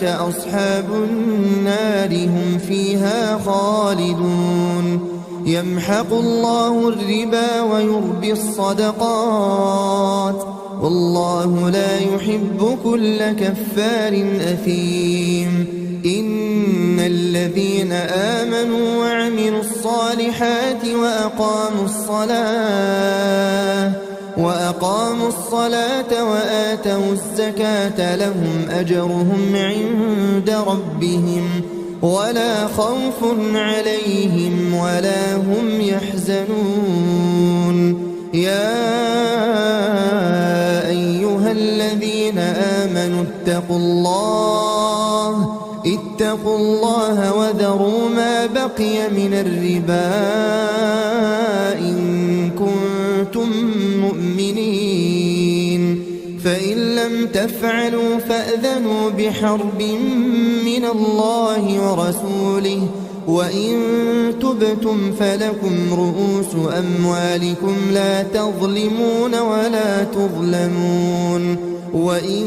أصحاب النار هم فيها خالدون يمحق الله الربا ويربي الصدقات والله لا يحب كل كفار أثيم إن الذين آمنوا وعملوا الصالحات وأقاموا الصلاة وآتوا الزكاة لهم أجرهم عند ربهم ولا خوف عليهم ولا هم يحزنون يا أيها الذين آمنوا اتقوا الله وذروا ما بقي من الربا إن كنتم مؤمنين فإن لم تفعلوا فأذنوا بحرب من الله ورسوله وإن تبتم فلكم رؤوس أموالكم لا تظلمون ولا تظلمون وإن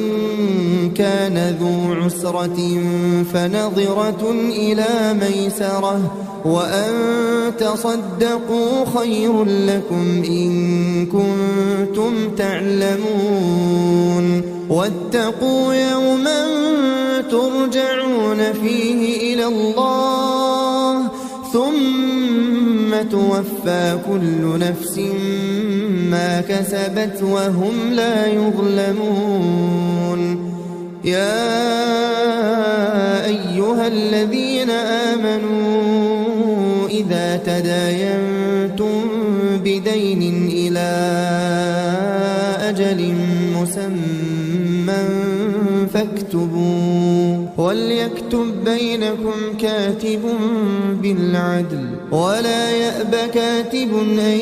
كان ذو عسرة فنظرة إلى ميسرة وأن تصدقوا خير لكم إن كنتم تعلمون واتقوا يوما ترجعون فيه إلى الله ثم توفى كل نفس ما كسبت وهم لا يظلمون يا أيها الذين آمنوا إذا تداينتم بدين إلى أجل مسمى فاكتبوه وليكتب بينكم كاتب بالعدل ولا يأب كاتب أن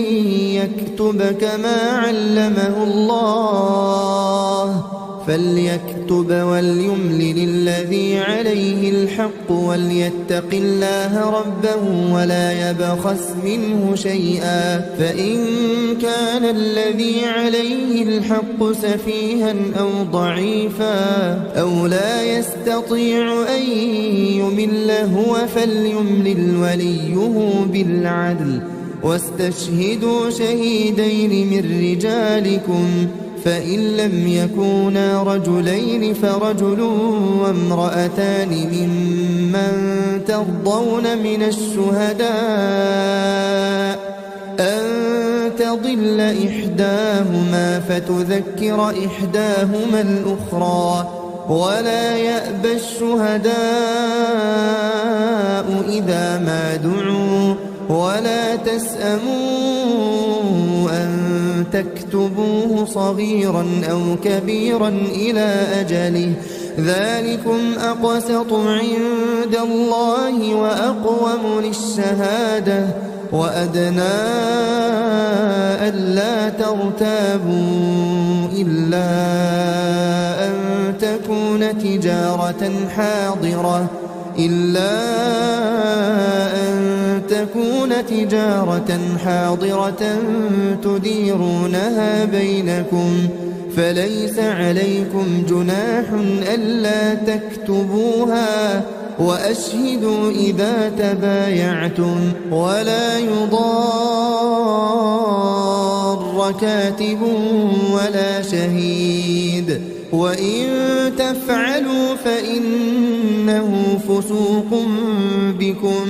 يكتب كما علمه الله فليكتب وليملل الذي عليه الحق وليتق الله ربه ولا يبخس منه شيئا فإن كان الذي عليه الحق سفيها أو ضعيفا أو لا يستطيع أن يمل هو فليملل وليه بالعدل واستشهدوا شهيدين من رجالكم فإن لم يكونا رجلين فرجل وامرأتان ممن ترضون من الشهداء أن تضل إحداهما فتذكر إحداهما الأخرى ولا يأبى الشهداء إذا ما دعوا ولا تسأموا أن تكتبوه صغيرا أو كبيرا إلى أجله ذلكم أقسط عند الله وأقوم للشهادة وأدنى ألا ترتابوا إلا أن تكون تجارة حاضرة تديرونها بينكم فليس عليكم جناح ألا تكتبوها وأشهدوا إذا تبايعتم ولا يضار كاتب ولا شهيد وإن تفعلوا فإنه فسوق بكم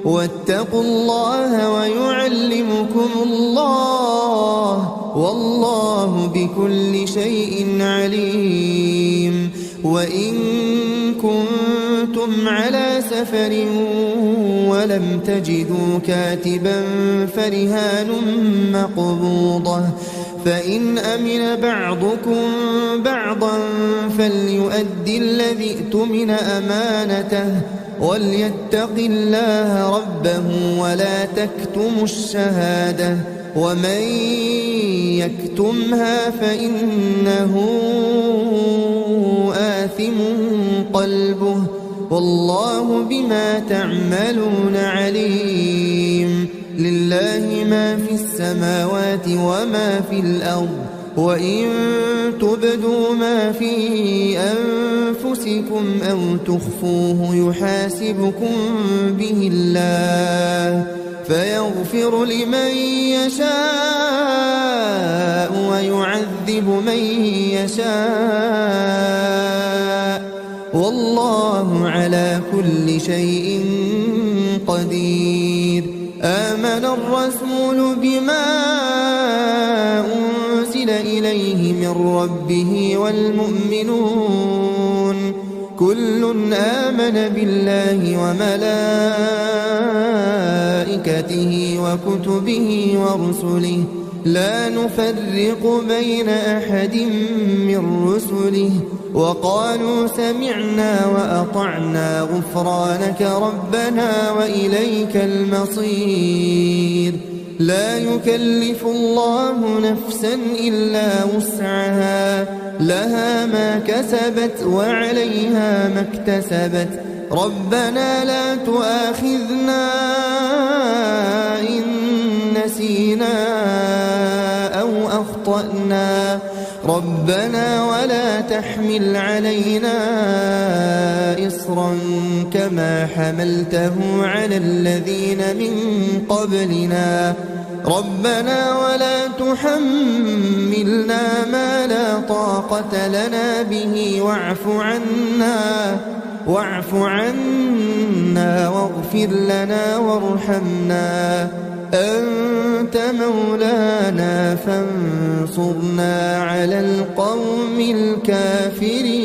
واتقوا الله ويعلمكم الله والله بكل شيء عليم وإن كنتم على سفر ولم تجدوا كاتبا فرهان مقبوضة فإن أمن بعضكم بعضا فليؤدي الذي اؤتمن أمانته وليتق الله ربه ولا تكتم الشهادة ومن يكتمها فإنه آثم قلبه والله بما تعملون عليم. لله ما في السماوات وما في الأرض وإن تبدوا ما في أنفسكم أو تخفوه يحاسبكم به الله فيغفر لمن يشاء ويعذب من يشاء والله على كل شيء قدير. آمن الرسول بما أنزل إليه من ربه والمؤمنون كل آمن بالله وملائكته وكتبه ورسله لا نفرق بين أحد من رسله وقالوا سمعنا وأطعنا غفرانك ربنا وإليك المصير. لا يكلف الله نفسا إلا وسعها لها ما كسبت وعليها ما اكتسبت ربنا لا تؤاخذنا إن نسينا أو أخطأنا ربنا ولا تحمل علينا إصرا كما حملته على الذين من قبلنا ربنا ولا تحملنا ما لا طاقة لنا به واعف عنا واغفر لنا وارحمنا أنت مولانا فانصرنا على القوم الكافرين.